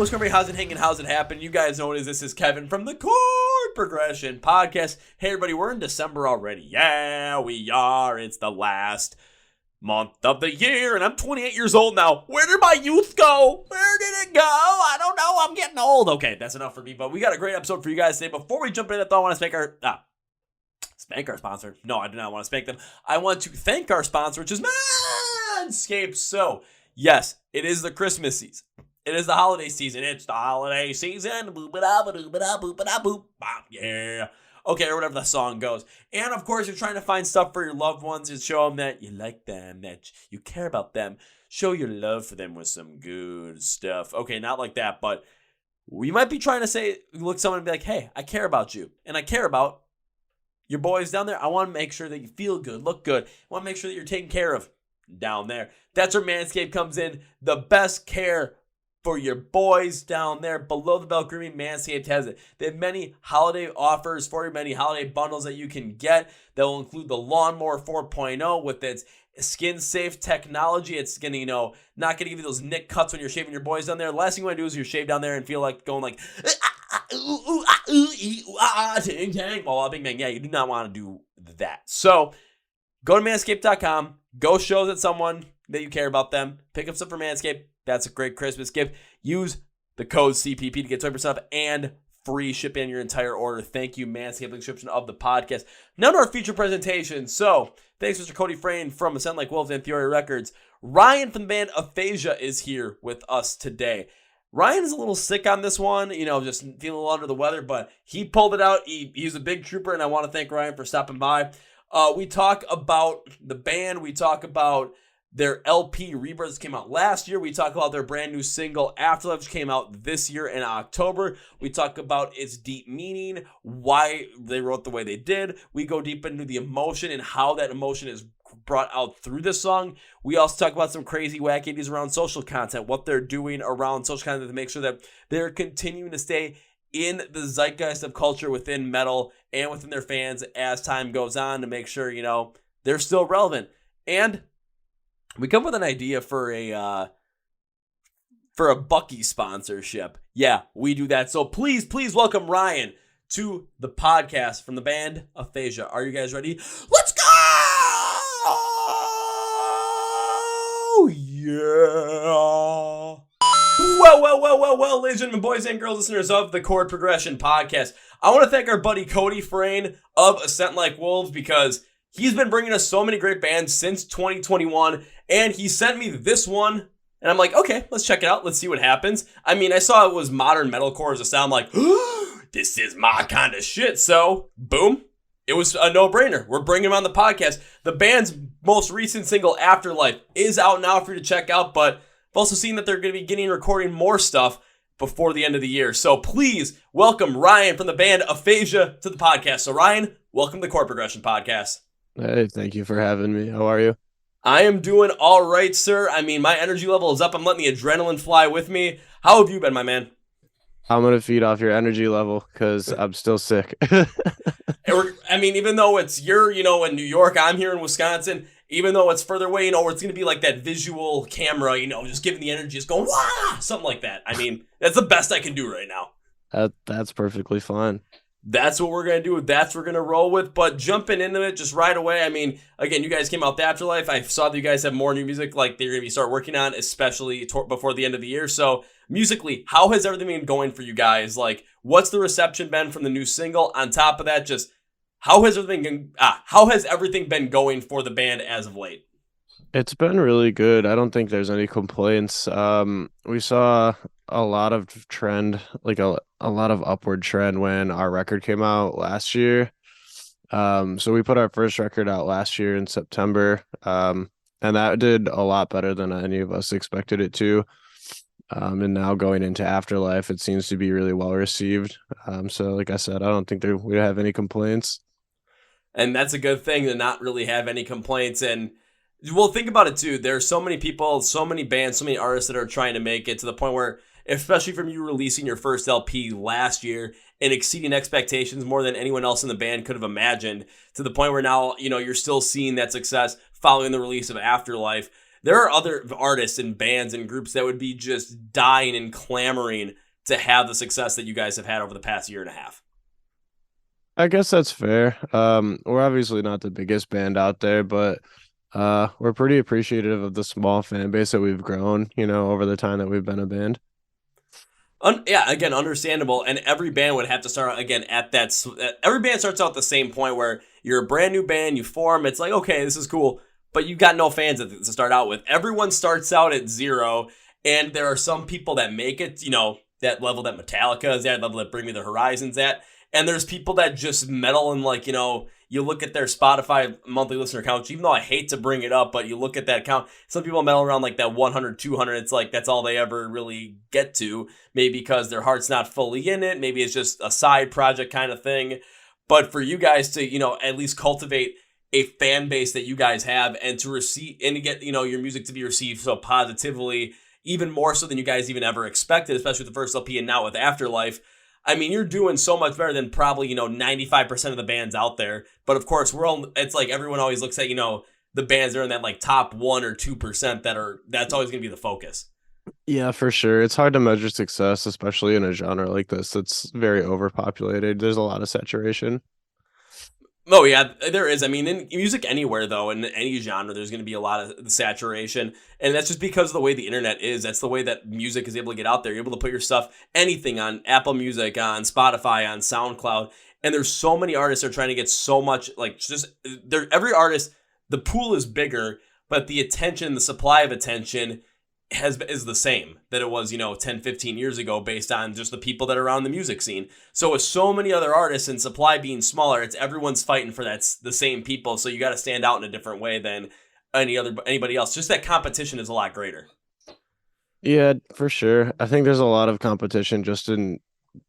What's going on, how's it hanging, how's it happen? You guys know what it is. This is Kevin from the Chord Progression Podcast. Hey everybody, we're in December already. Yeah, we are. It's the last month of the year, and I'm 28 years old now. Where did my youth go? Where did it go? I don't know. I'm getting old. Okay, that's enough for me, but we got a great episode for you guys today. Before we jump into that, though, I want to spank our sponsor. No, I do not want to spank them. I want to thank our sponsor, which is Manscaped. So, yes, it is the Christmas season. It is the holiday season. It's the holiday season. Yeah. Okay, or whatever the song goes. And, of course, you're trying to find stuff for your loved ones and show them that you like them, that you care about them. Show your love for them with some good stuff. Okay, not like that, but we might be trying to say, look someone and be like, hey, I care about you. And I care about your boys down there. I want to make sure that you feel good, look good. I want to make sure that you're taken care of down there. That's where Manscaped comes in. The best care for your boys down there below the belt grooming. Manscaped has it. They have many holiday offers for you, many holiday bundles that you can get that will include the Lawnmower 4.0 with its skin safe technology. It's gonna, not gonna give you those nick cuts when you're shaving your boys down there. The last thing you want to do is you shave down there and feel like going like ting tang. Well, bing bang. Yeah, you do not want to do that. So go to manscaped.com. Go show that someone that you care about them. Pick up stuff from Manscaped. That's a great Christmas gift. Use the code CPP to get 20% off and free shipping on your entire order. Thank you, Manscaped, description of the podcast. Now to our feature presentation. So, thanks, Mr. Cody Frayne from Ascend Like Wolves and Theory Records. Ryan from the band Aphasia is here with us today. Ryan is a little sick on this one, just feeling a little under the weather, but he pulled it out. He's a big trooper, and I want to thank Ryan for stopping by. We talk about the band. We talk about their LP Rebirths came out last year. We talk about their brand new single Afterlife, which came out this year in October. We talk about its deep meaning, why they wrote the way they did. We go deep into the emotion and how that emotion is brought out through this song. We also talk about some crazy wacky ideas around social content, what they're doing around social content to make sure that they're continuing to stay in the zeitgeist of culture within metal and within their fans as time goes on to make sure, they're still relevant. And we come with an idea for a Buc Ees sponsorship. Yeah, we do that. So please welcome Ryan to the podcast from the band Aphasia. Are you guys ready? Let's go! Yeah. Well, ladies and gentlemen, boys and girls, listeners of the Chord Progression Podcast. I want to thank our buddy Cody Frayne of Ascent Like Wolves because he's been bringing us so many great bands since 2021, and he sent me this one, and I'm like, okay, let's check it out. Let's see what happens. I mean, I saw it was modern metalcore as a sound, like, this is my kind of shit. So, boom, it was a no-brainer. We're bringing him on the podcast. The band's most recent single, Afterlife, is out now for you to check out, but I've also seen that they're going to be recording more stuff before the end of the year. So please welcome Ryan from the band Aphasia to the podcast. So Ryan, welcome to the Chord Progression Podcast. Hey, thank you for having me. How are you? I am doing all right, sir. I mean, my energy level is up. I'm letting the adrenaline fly with me. How have you been, my man? I'm going to feed off your energy level because I'm still sick. Even though you're in New York, I'm here in Wisconsin, even though it's further away, it's going to be like that visual camera, just giving the energy, just going, wah, something like that. I mean, that's the best I can do right now. That's perfectly fine. That's what we're going to do. That's what we're going to roll with. But jumping into it just right away, I mean, again, you guys came out with Afterlife. I saw that you guys have more new music like they're going to start working on, especially before the end of the year. So musically, how has everything been going for you guys? Like, what's the reception been from the new single? On top of that, just how has everything been going for the band as of late? It's been really good. I don't think there's any complaints. We saw a lot of trend, like a lot of upward trend when our record came out last year. So we put our first record out last year in September, and that did a lot better than any of us expected it to. And now going into Afterlife, it seems to be really well received. So like I said, I don't think we have any complaints. And that's a good thing to not really have any complaints. And well, think about it too. There's so many people, so many bands, so many artists that are trying to make it to the point where, especially from you releasing your first LP last year and exceeding expectations more than anyone else in the band could have imagined, to the point where now, you're still seeing that success following the release of Afterlife. there are other artists and bands and groups that would be just dying and clamoring to have the success that you guys have had over the past year and a half. I guess that's fair. We're obviously not the biggest band out there, but we're pretty appreciative of the small fan base that we've grown, over the time that we've been a band. Yeah, again, understandable. And every band would have to start out, again, at that. Every band starts out at the same point where you're a brand new band, you form. It's like, okay, this is cool, but you've got no fans to start out with. Everyone starts out at zero, and there are some people that make it, that level that Metallica is at, level that Bring Me the Horizon's at. And there's people that just meddle and you look at their Spotify monthly listener count, even though I hate to bring it up, but you look at that count, some people meddle around like that 100, 200. It's like that's all they ever really get to, maybe because their heart's not fully in it. Maybe it's just a side project kind of thing. But for you guys to, at least cultivate a fan base that you guys have and to receive and to get, your music to be received so positively, even more so than you guys even ever expected, especially with the first LP and now with Afterlife. I mean, you're doing so much better than probably, 95% of the bands out there. But of course, it's like everyone always looks at, the bands that are in that like top 1 or 2% that's always going to be the focus. Yeah, for sure. It's hard to measure success, especially in a genre like this that's very overpopulated. There's a lot of saturation. Oh, yeah, there is. I mean, in music anywhere, though, in any genre, there's going to be a lot of saturation. And that's just because of the way the internet is. That's the way that music is able to get out there. You're able to put your stuff, anything on Apple Music, on Spotify, on SoundCloud. And there's so many artists that are trying to get so much, every artist, the pool is bigger, but the attention, the supply of attention is the same that it was 10, 15 years ago, based on just the people that are around the music scene. So with so many other artists and supply being smaller, it's everyone's fighting for the same people, so you got to stand out in a different way than anybody else. Just that competition is a lot greater. Yeah, for sure. I think there's a lot of competition just in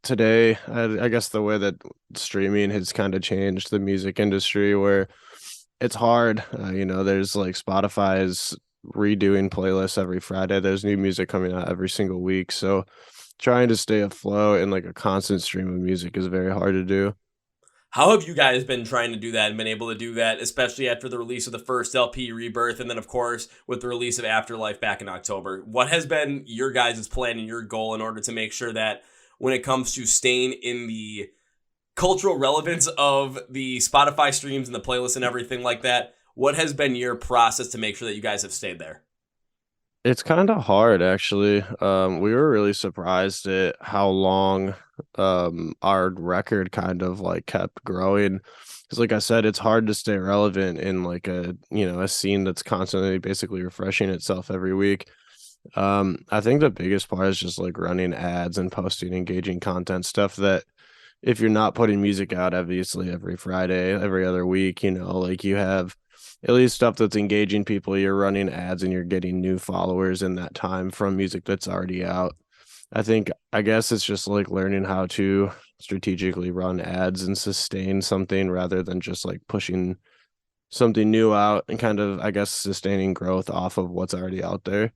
today. I guess the way that streaming has kind of changed the music industry, where it's hard. There's like Spotify is redoing playlists every Friday. There's new music coming out every single week. So trying to stay afloat in like a constant stream of music is very hard to do. How have you guys been trying to do that and been able to do that, especially after the release of the first LP, Rebirth, and then, of course, with the release of Afterlife back in October? What has been your guys' plan and your goal in order to make sure that when it comes to staying in the cultural relevance of the Spotify streams and the playlists and everything like that, what has been your process to make sure that you guys have stayed there? It's kind of hard, actually. We were really surprised at how long our record kind of like kept growing. Because, like I said, it's hard to stay relevant in like a scene that's constantly basically refreshing itself every week. I think the biggest part is just like running ads and posting engaging content stuff that if you're not putting music out, obviously every Friday, every other week, like you have at least stuff that's engaging people, you're running ads and you're getting new followers in that time from music that's already out. I guess it's just like learning how to strategically run ads and sustain something rather than just like pushing something new out and kind of, I guess, sustaining growth off of what's already out there.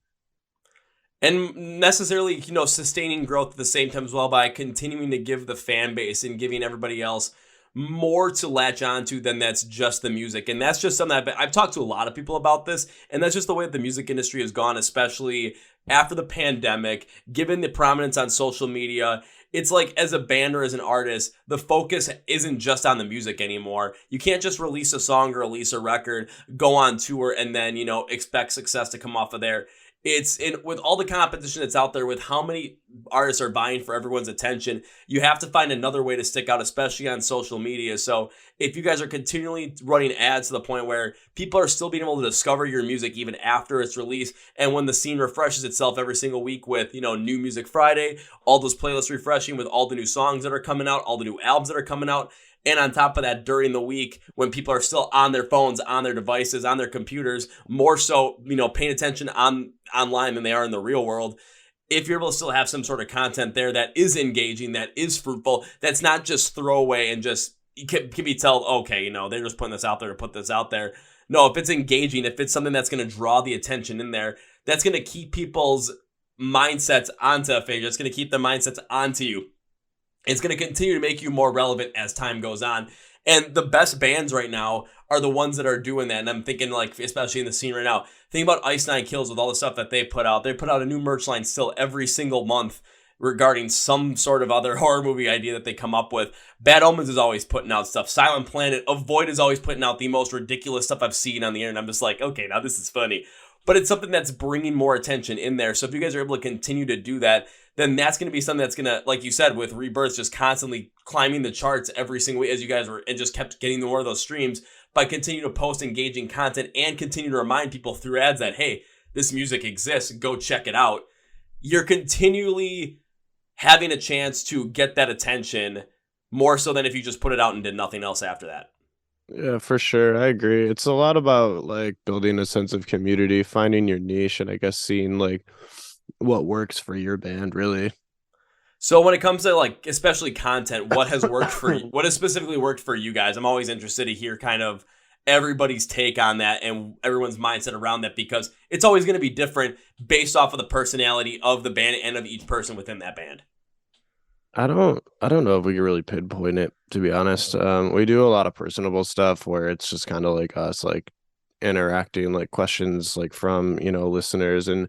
And necessarily, sustaining growth at the same time as well by continuing to give the fan base and giving everybody else more to latch onto than that's just the music. And that's just something I've talked to a lot of people about this, and that's just the way the music industry has gone, especially after the pandemic, given the prominence on social media. It's like, as a band or as an artist, the focus isn't just on the music anymore. You can't just release a song or release a record, go on tour, and then, expect success to come off of there. With all the competition that's out there, with how many artists are vying for everyone's attention, you have to find another way to stick out, especially on social media. So if you guys are continually running ads to the point where people are still being able to discover your music even after it's released, and when the scene refreshes itself every single week with, New Music Friday, all those playlists refreshing with all the new songs that are coming out, all the new albums that are coming out, and on top of that, during the week, when people are still on their phones, on their devices, on their computers, more so, paying attention online than they are in the real world, if you're able to still have some sort of content there that is engaging, that is fruitful, that's not just throwaway and just can be told, okay, they're just putting this out there to put this out there. No, if it's engaging, if it's something that's going to draw the attention in there, that's going to keep people's mindsets onto Aphasia. It's going to keep their mindsets onto you. It's going to continue to make you more relevant as time goes on. And the best bands right now are the ones that are doing that. And I'm thinking, like, especially in the scene right now, think about Ice Nine Kills with all the stuff that they put out. They put out a new merch line still every single month regarding some sort of other horror movie idea that they come up with. Bad Omens is always putting out stuff. Silent Planet, Avoid is always putting out the most ridiculous stuff I've seen on the internet. I'm just like, okay, now this is funny. But it's something that's bringing more attention in there. So if you guys are able to continue to do that, then that's going to be something that's going to, like you said, with Rebirth, just constantly climbing the charts every single week as you guys were, and just kept getting more of those streams by continuing to post engaging content and continue to remind people through ads that, hey, this music exists, go check it out. You're continually having a chance to get that attention more so than if you just put it out and did nothing else after that. Yeah, for sure. I agree. It's a lot about like building a sense of community, finding your niche, and I guess seeing like what works for your band, really. So when it comes to like, especially content, what has worked for you? What has specifically worked for you guys? I'm always interested to hear kind of everybody's take on that and everyone's mindset around that, because it's always going to be different based off of the personality of the band and of each person within that band. I don't know if we can really pinpoint it, to be honest. We do a lot of personable stuff where it's just kind of like us like interacting, like questions like from, listeners, and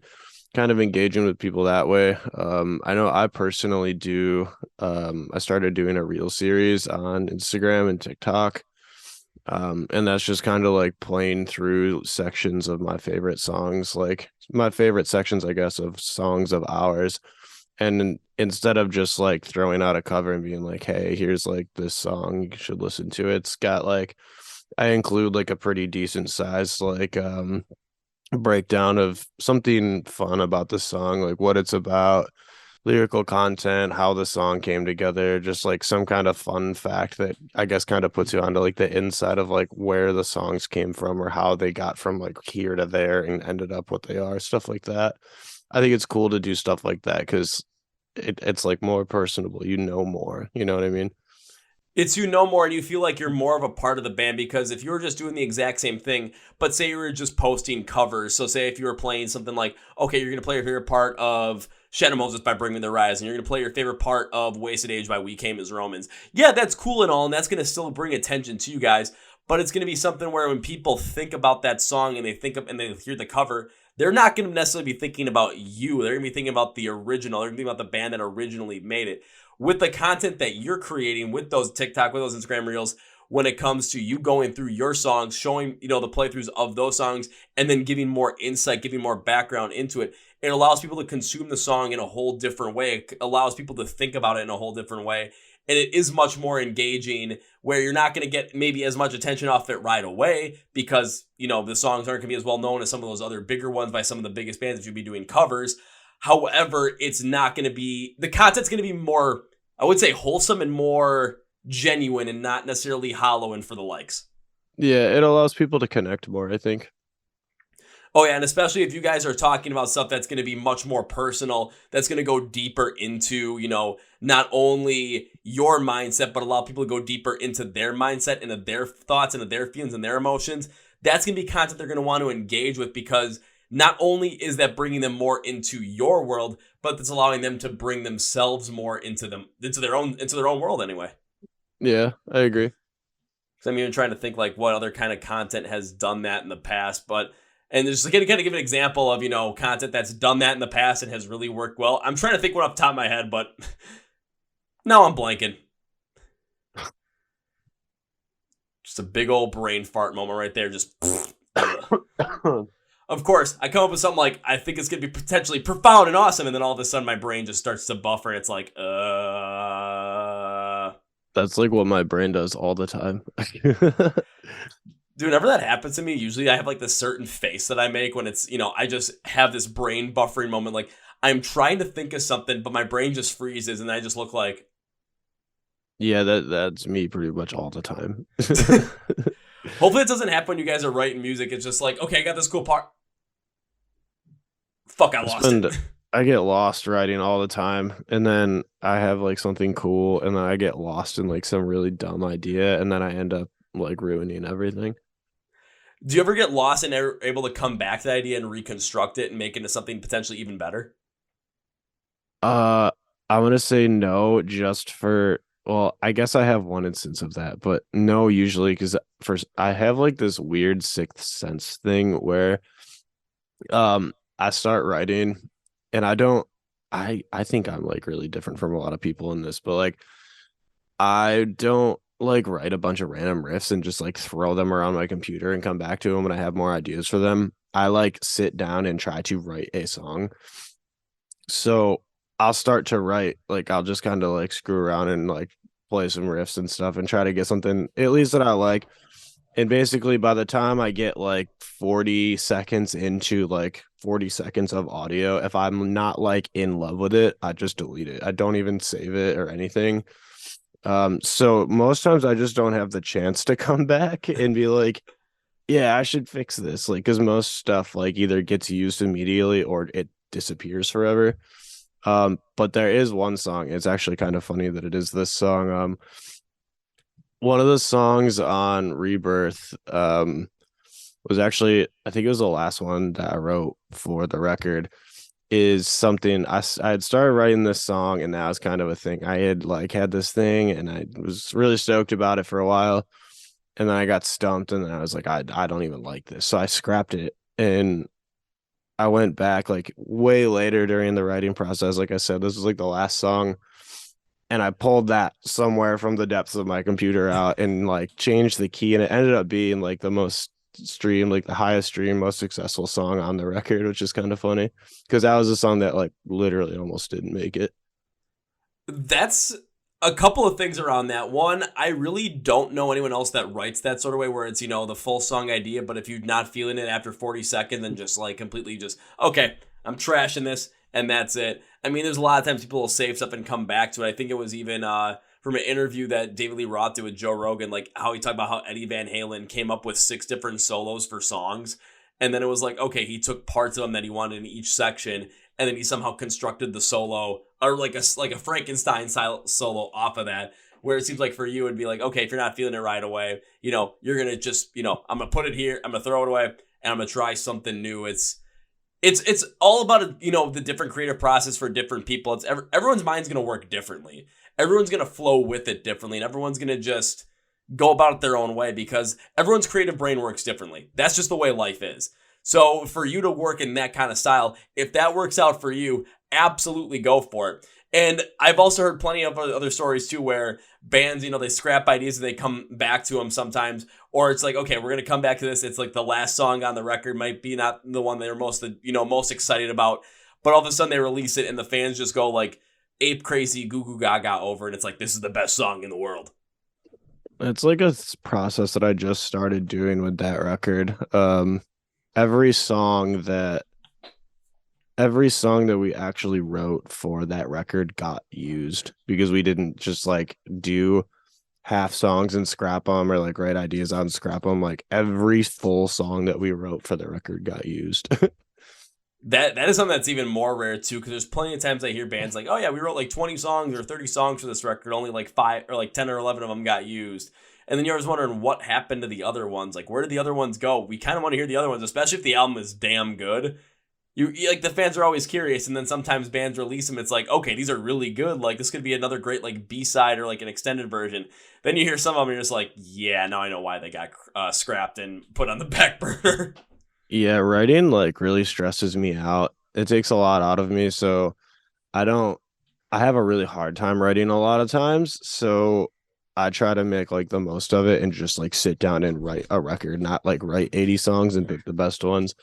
kind of engaging with people that way. I know I personally do I started doing a reel series on Instagram and TikTok. And that's just kind of like playing through sections of my favorite songs, like my favorite sections, I guess, of songs of ours. And instead of just like throwing out a cover and being like, hey, here's like this song, you should listen to it. It's got like, I include like a pretty decent size, like, breakdown of something fun about the song, like what it's about, lyrical content, how the song came together, just like some kind of fun fact that I guess kind of puts you onto like the inside of like where the songs came from or how they got from like here to there and ended up what they are, stuff like that. I think it's cool to do stuff like that because it's like more personable, more, you know what I mean? It's you know more and you feel like you're more of a part of the band, because if you were just doing the exact same thing, but say you were just posting covers, so say if you were playing something like, okay, you're going to play your favorite part of Shadow Moses by Bring Me the Rise, and you're going to play your favorite part of Wasted Age by We Came as Romans. Yeah, that's cool and all, and that's going to still bring attention to you guys, but it's going to be something where when people think about that song and they think of and they hear the cover, they're not going to necessarily be thinking about you. They're going to be thinking about the original. They're going to be thinking about the band that originally made it. With the content that you're creating with those TikTok, with those Instagram reels, when it comes to you going through your songs, showing, the playthroughs of those songs, and then giving more insight, giving more background into it, it allows people to consume the song in a whole different way. It allows people to think about it in a whole different way. And it is much more engaging, where you're not going to get maybe as much attention off it right away because, the songs aren't going to be as well known as some of those other bigger ones by some of the biggest bands if you'd be doing covers. However, it's not going to be, the content's going to be more, I would say, wholesome and more genuine and not necessarily hollow and for the likes. Yeah, it allows people to connect more, I think. Oh, yeah, and especially if you guys are talking about stuff that's going to be much more personal, that's going to go deeper into, not only your mindset, but allow people to go deeper into their mindset, into their thoughts, into their feelings and their emotions. That's going to be content they're going to want to engage with, because not only is that bringing them more into your world, but it's allowing them to bring themselves more into their own world anyway. Yeah, I agree. So I'm even trying to think like what other kind of content has done that in the past, and just to kind of give an example of, content that's done that in the past and has really worked well. I'm trying to think one off the top of my head, but now I'm blanking. Just a big old brain fart moment right there. Just of course, I come up with something like, I think it's going to be potentially profound and awesome, and then all of a sudden my brain just starts to buffer, and it's like, That's like what my brain does all the time. Dude, whenever that happens to me, usually I have like this certain face that I make when it's, I just have this brain buffering moment. Like I'm trying to think of something, but my brain just freezes and I just look like. Yeah, that's me pretty much all the time. Hopefully it doesn't happen when you guys are writing music. It's just like, okay, I got this cool part. Fuck, I lost it. I get lost writing all the time, and then I have like something cool, and then I get lost in like some really dumb idea, and then I end up like ruining everything. Do you ever get lost and are able to come back to the idea and reconstruct it and make it into something potentially even better? I'm gonna say no, just for Well, I guess I have one instance of that, but no, usually because first I have like this weird sixth sense thing where I start writing and I think I'm like really different from a lot of people in this, but like I don't like write a bunch of random riffs and just like throw them around my computer and come back to them when I have more ideas for them. I like sit down and try to write a song. So I'll start to write, like I'll just kind of like screw around and like play some riffs and stuff and try to get something at least that I like. And basically by the time I get like 40 seconds into like 40 seconds of audio, if I'm not like in love with it, I just delete it. I don't even save it or anything. So most times I just don't have the chance to come back and be like, yeah, I should fix this. Like, because most stuff like either gets used immediately or it disappears forever. But there is one song. It's actually kind of funny that it is this song. One of the songs on Rebirth, was actually, I think it was the last one that I wrote for the record, is something I had started writing this song and that was kind of a thing. I had like had this thing and I was really stoked about it for a while. And then I got stumped and then I was like, I don't even like this. So I scrapped it and I went back like way later during the writing process. Like I said, this was like the last song. And I pulled that somewhere from the depths of my computer out and like changed the key. And it ended up being like the most streamed, like the highest streamed, most successful song on the record, which is kind of funny because that was a song that like literally almost didn't make it. That's a couple of things around that. One, I really don't know anyone else that writes that sort of way where it's, the full song idea, but if you're not feeling it after 40 seconds, then just like completely just, okay, I'm trashing this, and that's it. I mean, there's a lot of times people will save stuff and come back to it. I think it was even from an interview that David Lee Roth did with Joe Rogan, like how he talked about how Eddie Van Halen came up with 6 different solos for songs. And then it was like, okay, he took parts of them that he wanted in each section, and then he somehow constructed the solo or like a Frankenstein style solo off of that. Where it seems like for you, it'd be like, okay, if you're not feeling it right away, you're gonna just, I'm gonna put it here, I'm gonna throw it away, and I'm gonna try something new. It's all about the different creative process for different people. It's everyone's mind's gonna work differently. Everyone's gonna flow with it differently, and everyone's gonna just go about it their own way because everyone's creative brain works differently. That's just the way life is. So for you to work in that kind of style, if that works out for you, absolutely go for it. And I've also heard plenty of other stories too where bands, they scrap ideas and they come back to them sometimes. Or it's like, okay, we're going to come back to this. It's like the last song on the record might be not the one they're most excited about. But all of a sudden they release it and the fans just go like ape crazy, goo goo gaga over. And it's like, this is the best song in the world. It's like a process that I just started doing with that record. Every song that every song that we actually wrote for that record got used because we didn't just like do half songs and scrap them or like write ideas on and scrap them. Like every full song that we wrote for the record got used. That is something that's even more rare too, because there's plenty of times I hear bands like, oh yeah, we wrote like 20 songs or 30 songs for this record, only like 5 or like 10 or 11 of them got used. And then you're always wondering what happened to the other ones. Like, where did the other ones go? We kind of want to hear the other ones, especially if the album is damn good. You like the fans are always curious, and then sometimes bands release them. It's like, okay, these are really good. Like this could be another great like B-side or like an extended version. Then you hear some of them, and you're just like, yeah, now I know why they got scrapped and put on the back burner. Yeah, writing like really stresses me out. It takes a lot out of me, so I don't I have a really hard time writing a lot of times. So I try to make like the most of it and just like sit down and write a record, not like write 80 songs and pick the best ones.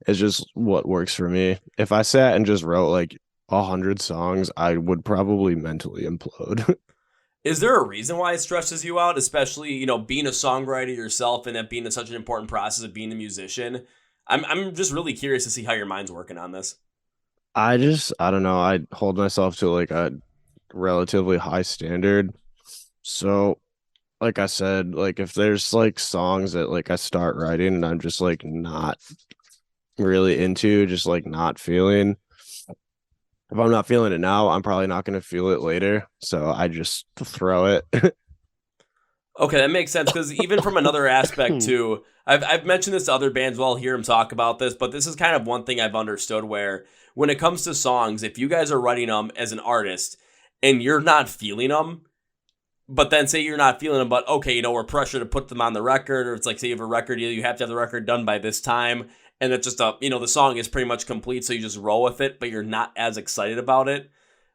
It's just what works for me. If I sat and just wrote like 100 songs, I would probably mentally implode. Is there a reason why it stresses you out, especially being a songwriter yourself and that being such an important process of being a musician? I'm just really curious to see how your mind's working on this. I don't know. I hold myself to like a relatively high standard. So, like I said, like if there's like songs that like I start writing and I'm just like not really into, just like not feeling, if I'm not feeling it now, I'm probably not going to feel it later. So I just throw it. Okay, that makes sense because even from another aspect too, I've mentioned this to other bands. Well, I'll hear them talk about this, but this is kind of one thing I've understood where when it comes to songs, if you guys are writing them as an artist and you're not feeling them, But then say you're not feeling them, but okay, we're pressured to put them on the record, or it's like say you have a record deal, you have to have the record done by this time, and it's just the song is pretty much complete, so you just roll with it, but you're not as excited about it,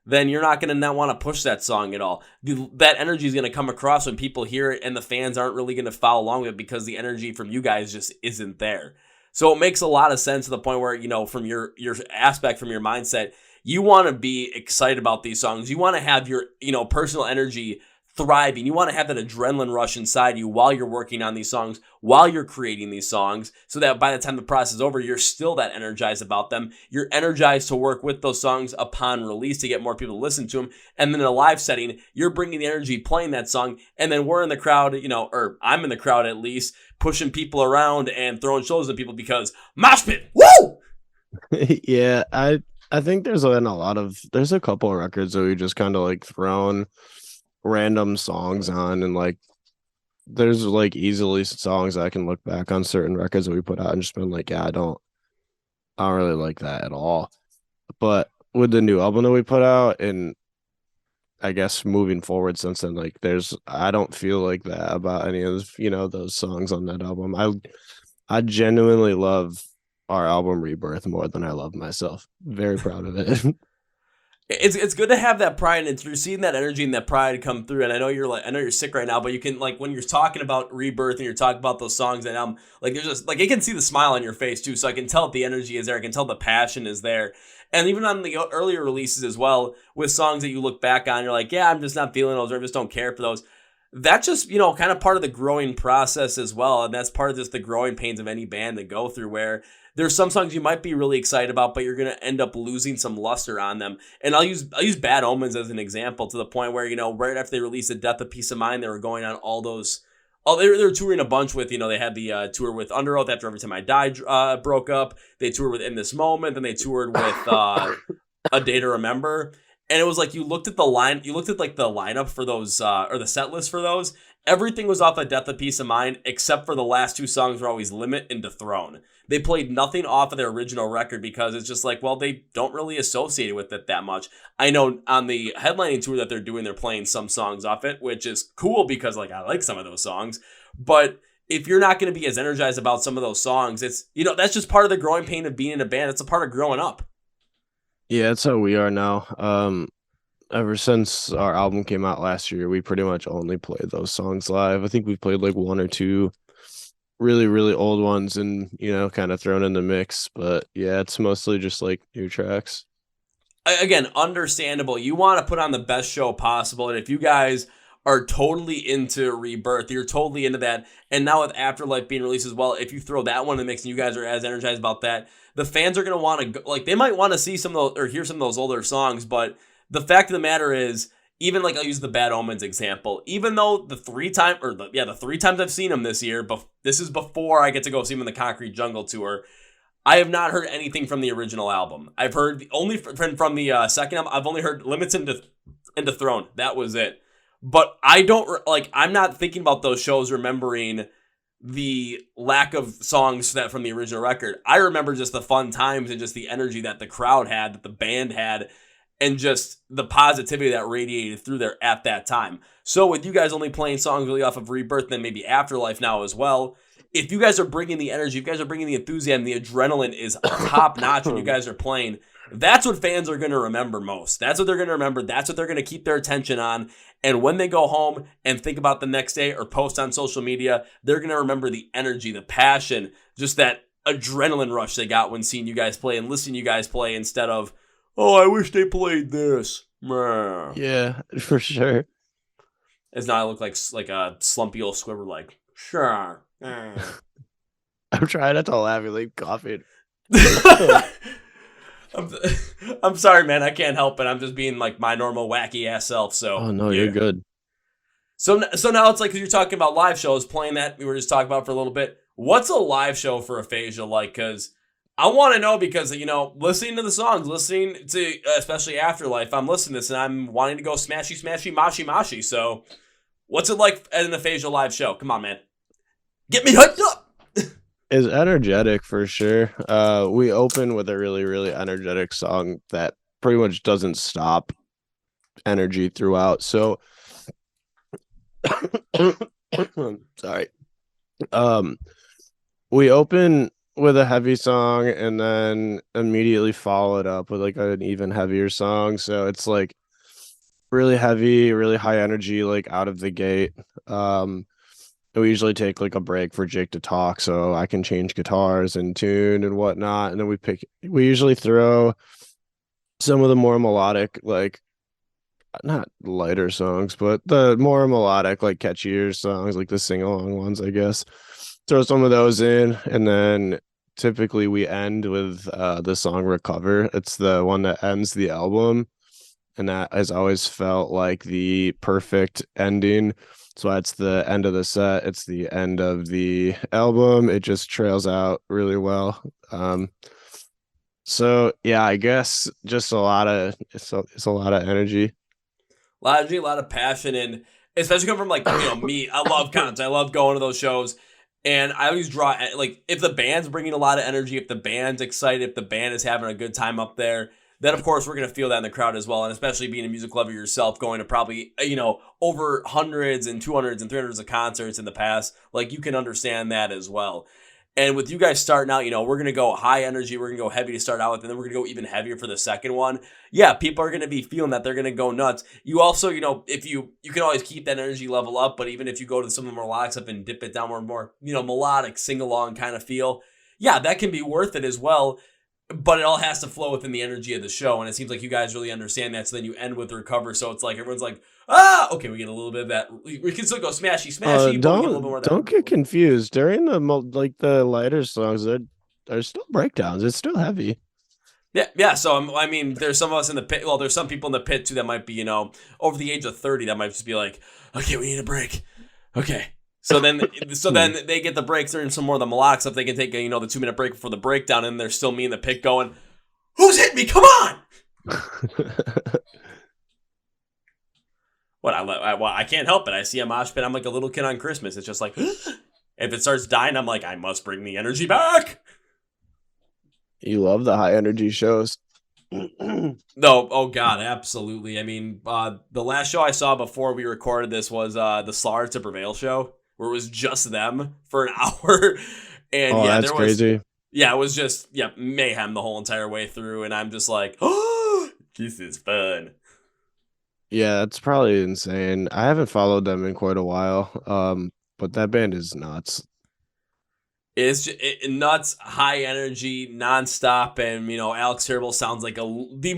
then you're not going to not want to push that song at all. That energy is going to come across when people hear it, and the fans aren't really going to follow along with it because the energy from you guys just isn't there. So it makes a lot of sense to the point where, from your aspect, from your mindset, you want to be excited about these songs. You want to have your, personal energy thriving. You want to have that adrenaline rush inside you while you're working on these songs, while you're creating these songs, so that by the time the process is over, you're still that energized about them. You're energized to work with those songs upon release to get more people to listen to them. And then in a live setting, you're bringing the energy playing that song. And then we're in the crowd, or I'm in the crowd at least, pushing people around and throwing shows at people because mosh pit, woo! Yeah, I think there's a couple of records that we just kind of like thrown random songs on, and like there's like easily songs I can look back on certain records that we put out and just been like, yeah, I don't really like that at all. But with the new album that we put out, and I guess moving forward since then, like I don't feel like that about any of those songs on that album. I genuinely love our album Rebirth more than I love myself. Very proud of it. It's good to have that pride, and you're seeing that energy and that pride come through. And I know you're sick right now, but you can, like, when you're talking about Rebirth and you're talking about those songs, and I'm like, there's just like, I can see the smile on your face too, so I can tell the energy is there. I can tell the passion is there. And even on the earlier releases as well, with songs that you look back on, you're like, yeah, I'm just not feeling those, or I just don't care for those. That's just, kind of part of the growing process as well. And that's part of just the growing pains of any band to go through, where there's some songs you might be really excited about, but you're going to end up losing some luster on them. And I'll use Bad Omens as an example, to the point where, right after they released The Death of Peace of Mind, they were going on all those, they were touring a bunch with, they had the tour with Under Oath after Every Time I Die broke up. They toured with In This Moment, then they toured with A Day to Remember. And it was like, you looked at the lineup for those, or the set list for those. Everything was off of Death of Peace of Mind, except for the last two songs were always Limit and Dethrone. They played nothing off of their original record because it's just like, well, they don't really associate it with it that much. I know on the headlining tour that they're doing, they're playing some songs off it, which is cool because, like, I like some of those songs. But if you're not going to be as energized about some of those songs, it's, that's just part of the growing pain of being in a band. It's a part of growing up. Yeah, that's how we are now. Ever since our album came out last year, we pretty much only played those songs live. I think we played like one or two really, really old ones and, kind of thrown in the mix. But yeah, it's mostly just like new tracks. Again, understandable. You want to put on the best show possible. And if you guys are totally into Rebirth, you're totally into that. And now with Afterlife being released as well, if you throw that one in the mix and you guys are as energized about that, the fans are going to want to, like, they might want to see some of those or hear some of those older songs. But the fact of the matter is, even like, I'll use the Bad Omens example, even though the three times I've seen them this year, but this is before I get to go see them in the Concrete Jungle tour, I have not heard anything from the original album. I've heard only from the second album. I've only heard Limits and Dethrone. That was it. But I'm not thinking about those shows remembering the lack of songs from the original record. I remember just the fun times and just the energy that the crowd had, that the band had, and just the positivity that radiated through there at that time. So with you guys only playing songs really off of Rebirth, then maybe Afterlife now as well, if you guys are bringing the energy, if you guys are bringing the enthusiasm, the adrenaline is top notch when you guys are playing, that's what fans are going to remember most. That's what they're going to remember. That's what they're going to keep their attention on. And when they go home and think about the next day or post on social media, they're going to remember the energy, the passion, just that adrenaline rush they got when seeing you guys play and listening to you guys play, instead of, oh, I wish they played this. Yeah, for sure. As now I look like a slumpy old squibber, like, sure. I'm trying not to laugh. You're like coughing. I'm sorry, man. I can't help it. I'm just being like my normal wacky ass self. So. Oh no, yeah. You're good. So now it's like, because you're talking about live shows, playing that we were just talking about for a little bit. What's a live show for Aphasia like? Because I want to know, because, listening to the songs, listening to, especially Afterlife, I'm listening to this and I'm wanting to go smashy, smashy, moshy, moshy. So what's it like at an Aphasia live show? Come on, man. Get me hyped up. Is energetic for sure. We open with a really, really energetic song that pretty much doesn't stop energy throughout. So Sorry. Um, we open with a heavy song and then immediately follow it up with like an even heavier song. So it's like really heavy, really high energy, like out of the gate. Um, we usually take like a break for Jake to talk so I can change guitars and tune and whatnot. And then we usually throw some of the more melodic, like not lighter songs, but the more melodic, like catchier songs, like the sing along ones, I guess. Throw some of those in, and then typically we end with the song Recover. It's the one that ends the album, and that has always felt like the perfect ending. So that's the end of the set. It's the end of the album. It just trails out really well. So yeah, I guess just a lot of it's a lot of energy. A lot of energy, a lot of passion, and especially coming from like me. I love concerts. I love going to those shows, and I always draw like if the band's bringing a lot of energy, if the band's excited, if the band is having a good time up there, then of course we're gonna feel that in the crowd as well. And especially being a music lover yourself, going to probably over hundreds and 200s and 300s of concerts in the past, like you can understand that as well. And with you guys starting out, we're going to go high energy. We're going to go heavy to start out with, and then we're going to go even heavier for the second one. Yeah, people are going to be feeling that. They're going to go nuts. You also, if you can always keep that energy level up, but even if you go to some of the melodic stuff and dip it down more and more, melodic, sing-along kind of feel, yeah, that can be worth it as well. But it all has to flow within the energy of the show, and it seems like you guys really understand that. So then you end with Recover, so it's like everyone's like, okay, we get a little bit of that. We can still go smashy, smashy, but we get a little bit more of that. Don't get confused. During the lighter songs, there's still breakdowns. It's still heavy. Yeah. So I mean, there's some of us in the pit. Well, there's some people in the pit too that might be, over the age of 30 that might just be like, okay, we need a break. Okay. So then they get the breaks. They're in some more of the melodic stuff. They can take the 2-minute break before the breakdown, and there's still me in the pit going, "Who's hitting me? Come on!" What I can't help it. I see a mosh pit. I'm like a little kid on Christmas. It's just like, if it starts dying, I'm like, I must bring the energy back. You love the high energy shows. No, oh god, absolutely. I mean, the last show I saw before we recorded this was the Slaughter to Prevail show, where it was just them for an hour, and that's crazy. Yeah, it was just mayhem the whole entire way through, and I'm just like, oh, this is fun. Yeah, that's probably insane. I haven't followed them in quite a while. But that band is nuts. It's just, nuts, high energy, nonstop, and Alex Terrible sounds like the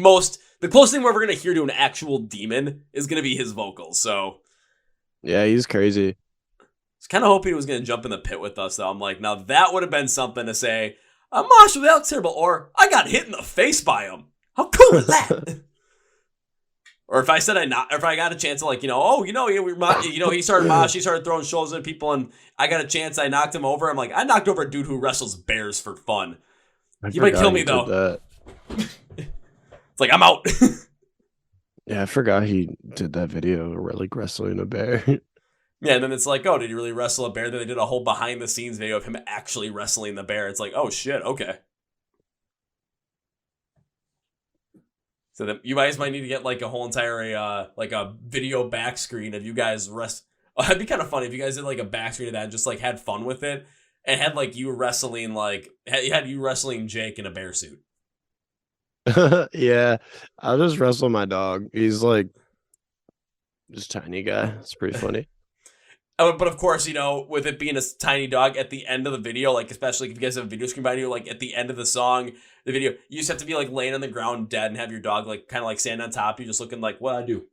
closest thing we're ever gonna hear to an actual demon is gonna be his vocals. So yeah, he's crazy. I was kind of hoping he was gonna jump in the pit with us, though. I'm like, now that would have been something to say. I'm moshed with Alex Terrible, or I got hit in the face by him. How cool is that? Or if I said if I got a chance to he started mosh, he started throwing shoulders at people, and I got a chance, I knocked him over. I'm like, I knocked over a dude who wrestles bears for fun. He might kill me though. It's like I'm out. Yeah, I forgot he did that video like wrestling a bear. Yeah, and then it's like, oh, did he really wrestle a bear? Then they did a whole behind the scenes video of him actually wrestling the bear. It's like, oh shit, okay. So that you guys might need to get like a whole entire like a video back screen of you guys it'd be kind of funny if you guys did like a back screen of that and just like had fun with it and had like you wrestling had you wrestling Jake in a bear suit. Yeah, I'll just wrestle my dog. He's like just tiny guy. It's pretty funny. But of course, with it being a tiny dog at the end of the video, like especially if you guys have a video screen behind you, like at the end of the song, the video, you just have to be like laying on the ground dead and have your dog like kind of like stand on top. You just looking like, what I do?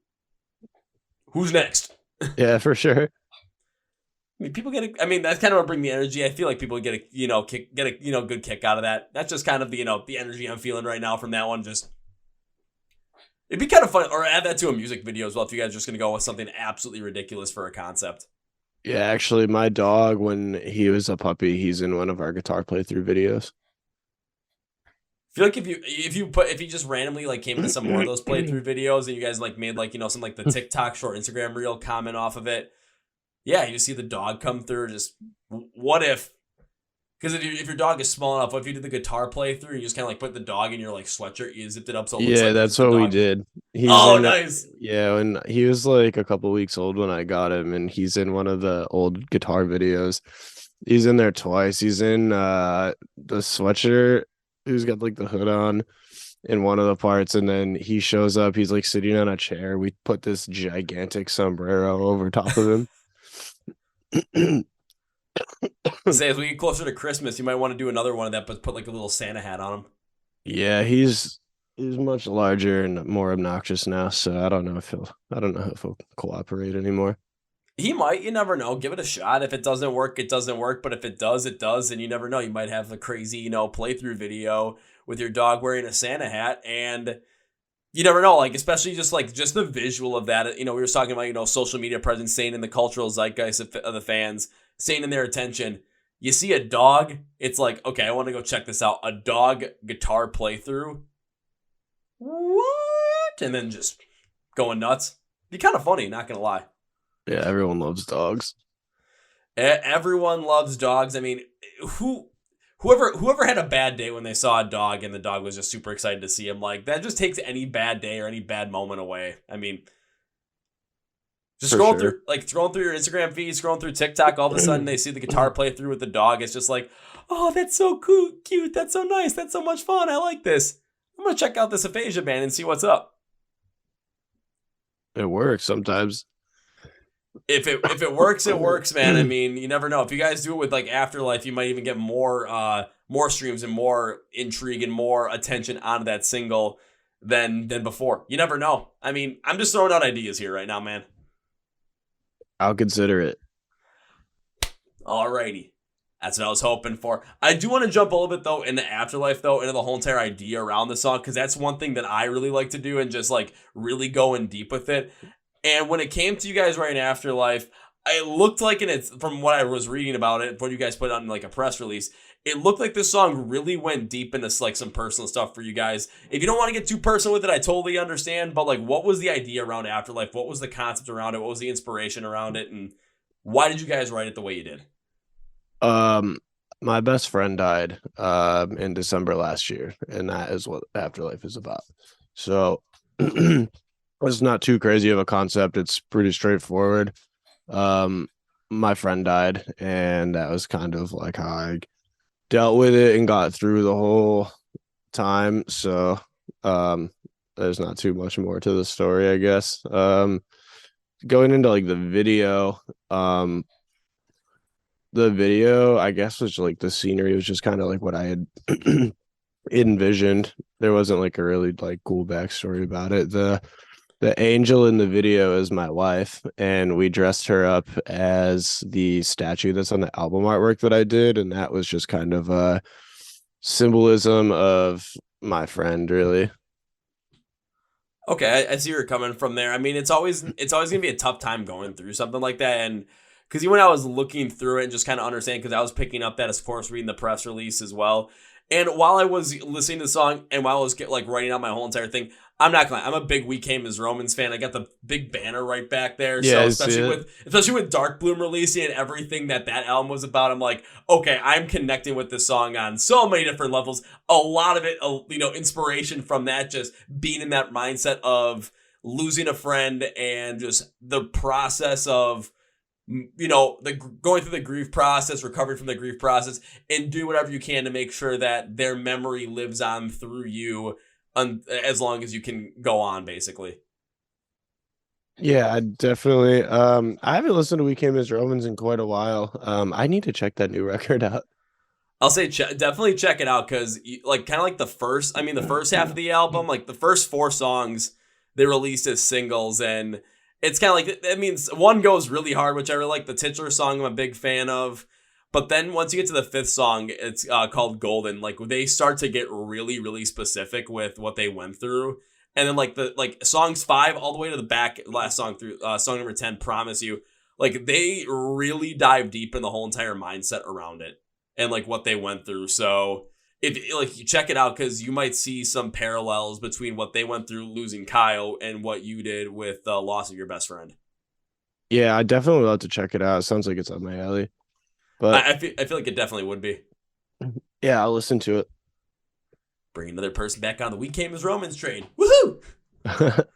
Who's next? Yeah, for sure. I mean, people that's kind of what bring the energy. I feel like people get a good kick out of that. That's just kind of the energy I'm feeling right now from that one. Just it'd be kind of fun, or add that to a music video as well if you guys are just gonna go with something absolutely ridiculous for a concept. Yeah, actually, my dog, when he was a puppy, he's in one of our guitar playthrough videos. I feel like if you just randomly like came into some more of those playthrough videos and you guys like made like some like the TikTok short Instagram reel comment off of it, yeah, you just see the dog come through. Just what if? Because if your dog is small enough, what if you did the guitar playthrough and you just kind of like put the dog in your like sweatshirt, you zipped it up so it looks like that's what we did. He's Oh, in nice. yeah, when he was like a couple weeks old when I got him, and he's in one of the old guitar videos. He's in there twice. He's in the sweatshirt who's got like the hood on in one of the parts, and then he shows up, he's like sitting on a chair. We put this gigantic sombrero over top of him. Say as we get closer to Christmas, you might want to do another one of that, but put like a little Santa hat on him. Yeah, he's much larger and more obnoxious now, so I don't know if he'll cooperate anymore. He might. You never know. Give it a shot. If it doesn't work, it doesn't work. But if it does, it does. And you never know. You might have a crazy, playthrough video with your dog wearing a Santa hat, and you never know. Like especially just the visual of that. We were talking about social media presence, staying in the cultural zeitgeist of the fans, staying in their attention. You see a dog, it's like, okay, I want to go check this out. A dog guitar playthrough. What? And then just going nuts. Be kind of funny, not gonna lie. Yeah, everyone loves dogs. Everyone loves dogs. I mean, whoever had a bad day when they saw a dog and the dog was just super excited to see him, like that just takes any bad day or any bad moment away. I mean, just For scrolling sure. through your Instagram feed, scrolling through TikTok, all of a sudden they see the guitar play through with the dog. It's just like, oh, that's so cool, cute. That's so nice. That's so much fun. I like this. I'm gonna check out this Aphasia band and see what's up. It works sometimes. If it works, it works, man. I mean, you never know. If you guys do it with like Afterlife, you might even get more streams and more intrigue and more attention onto that single than before. You never know. I mean, I'm just throwing out ideas here right now, man. I'll consider it. Alrighty. That's what I was hoping for. I do want to jump a little bit though into Afterlife though, into the whole entire idea around the song, because that's one thing that I really like to do and just like really go in deep with it. And when it came to you guys writing Afterlife, it looked like, and it's from what I was reading about it, what you guys put on like a press release, it looked like this song really went deep into like some personal stuff for you guys. If you don't want to get too personal with it, I totally understand. But like, what was the idea around Afterlife? What was the concept around it? What was the inspiration around it? And why did you guys write it the way you did? Um, my best friend died in December last year, and that is what Afterlife is about. So it's not too crazy of a concept. It's pretty straightforward. Um, my friend died, and that was kind of like how I dealt with it and got through the whole time. So there's not too much more to the story, I guess. Going into like the video, I guess, was like the scenery was just kind of like what I had envisioned. There wasn't like a really like cool backstory about it. The angel in the video is my wife, and we dressed her up as the statue that's on the album artwork that I did, and that was just kind of a symbolism of my friend, really. Okay, I see where you're coming from there. I mean, it's always gonna be a tough time going through something like that, and because even when I was looking through it and just kind of understanding, because I was picking up that, of course, reading the press release as well, and while I was listening to the song and while I was like writing out my whole entire thing, I'm not gonna lie, I'm a big We Came as Romans fan. I got the big banner right back there, Yeah, so I see it. especially with Dark Bloom releasing and everything that album was about, I'm like, okay, I'm connecting with this song on so many different levels. A lot of it, inspiration from that, just being in that mindset of losing a friend and just the process of the going through the grief process, recovering from the grief process, and do whatever you can to make sure that their memory lives on through you, as long as you can go on, basically. Yeah, I definitely. I haven't listened to We Came as Romans in quite a while. I need to check that new record out. I'll say definitely check it out, because like kind of like the first half of the album, like the first 4 songs they released as singles, and it's kind of like, that means one goes really hard, which I really like. The titular song I'm a big fan of, but then once you get to the 5th song, it's called Golden. Like they start to get really really specific with what they went through, and then like songs 5 all the way to the back, last song through song number 10, Promise You, like they really dive deep in the whole entire mindset around it and like what they went through. So if like you check it out, because you might see some parallels between what they went through losing Kyle and what you did with the loss of your best friend. Yeah, I definitely would love to check it out. It sounds like it's up my alley. But I feel like it definitely would be. yeah, I'll listen to Bring another person back on the We Came as Romans train. Woohoo! it.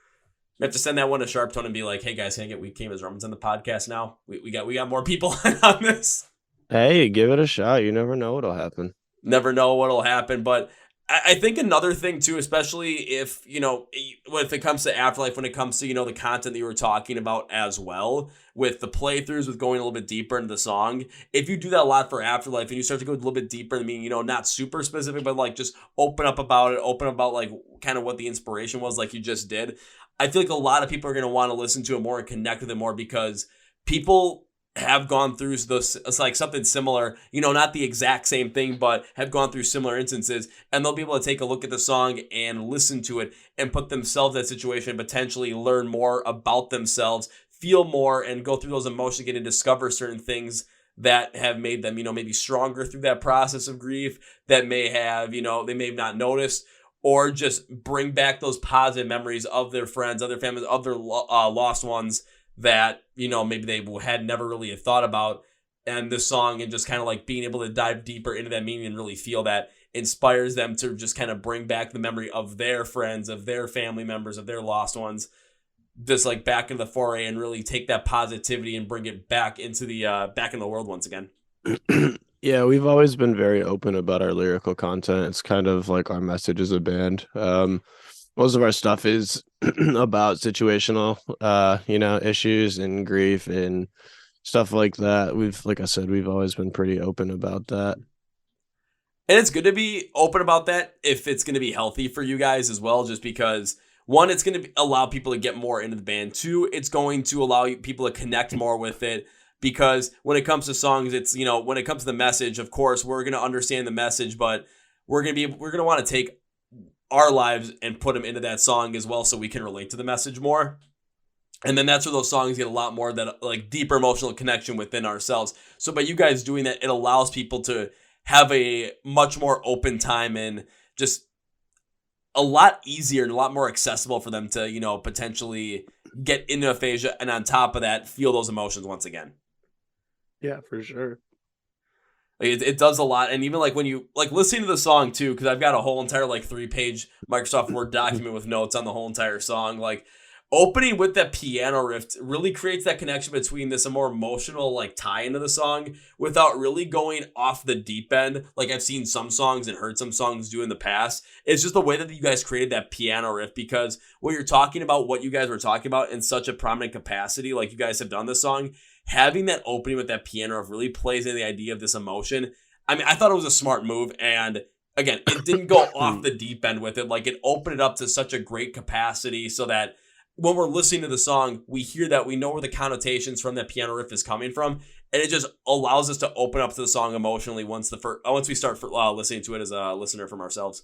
We have to send that one to Sharp Tone and be like, hey guys, can I get We Came as Romans on the podcast now? We got more people on this. Hey, give it a shot. You never know what'll happen. Never know what'll happen. But I think another thing too, especially if, if it comes to Afterlife, when it comes to, the content that you were talking about as well, with the playthroughs, with going a little bit deeper into the song, if you do that a lot for Afterlife and you start to go a little bit deeper, I mean, not super specific, but like just open up about like kind of what the inspiration was, like you just did. I feel like a lot of people are going to want to listen to it more and connect with it more because people have gone through those, it's like something similar, not the exact same thing, but have gone through similar instances, and they'll be able to take a look at the song and listen to it and put themselves in that situation, potentially learn more about themselves, feel more, and go through those emotions again and discover certain things that have made them, maybe stronger through that process of grief that may have, they may have not noticed, or just bring back those positive memories of their friends, of their families, of their lost ones that, maybe they had never really thought about. And this song, and just kind of like being able to dive deeper into that meaning and really feel that, inspires them to just kind of bring back the memory of their friends, of their family members, of their lost ones, just like back into the foray, and really take that positivity and bring it back into the world once again. Yeah, we've always been very open about our lyrical content. It's kind of like our message as a band. Most of our stuff is about situational, issues and grief and stuff like that. Like I said, we've always been pretty open about that. And it's good to be open about that if it's going to be healthy for you guys as well, just because, one, it's going to allow people to get more into the band. Two, it's going to allow people to connect more with it, because when it comes to songs, it's, when it comes to the message, of course, we're going to understand the message, but we're going to want to take our lives and put them into that song as well, so we can relate to the message more. And then that's where those songs get a lot more that like deeper emotional connection within ourselves. So by you guys doing that, it allows people to have a much more open time, and just a lot easier and a lot more accessible for them to, potentially get into Aphasia, and on top of that, feel those emotions once again. Yeah, for sure. It does a lot. And even like when you like listening to the song too, because I've got a whole entire like 3-page Microsoft Word document with notes on the whole entire song, like opening with that piano riff really creates that connection between this, a more emotional like tie into the song, without really going off the deep end like I've seen some songs and heard some songs do in the past. It's just the way that you guys created that piano riff, because when you're talking about what you guys were talking about in such a prominent capacity, like you guys have done this song, having that opening with that piano riff really plays into the idea of this emotion. I mean, I thought it was a smart move, and again, it didn't go off the deep end with it. Like, it opened it up to such a great capacity so that when we're listening to the song, we hear that, we know where the connotations from that piano riff is coming from, and it just allows us to open up to the song emotionally once we start listening to it as a listener from ourselves.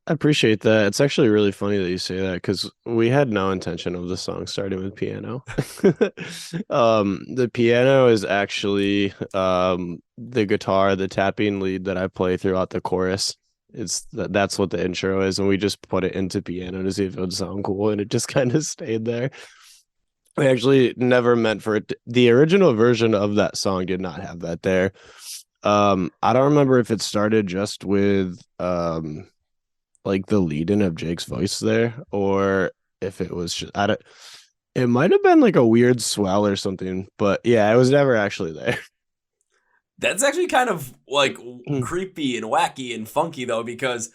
I appreciate that. It's actually really funny that you say that, because we had no intention of the song starting with piano. The piano is actually the guitar, the tapping lead that I play throughout the chorus. That's what the intro is, and we just put it into piano to see if it would sound cool, and it just kind of stayed there. I actually never meant for it. The original version of that song did not have that there. I don't remember if it started just with like the lead-in of Jake's voice there, or if it was just, it might have been like a weird swell or something, but yeah, it was never actually there. That's actually kind of like creepy and wacky and funky though, because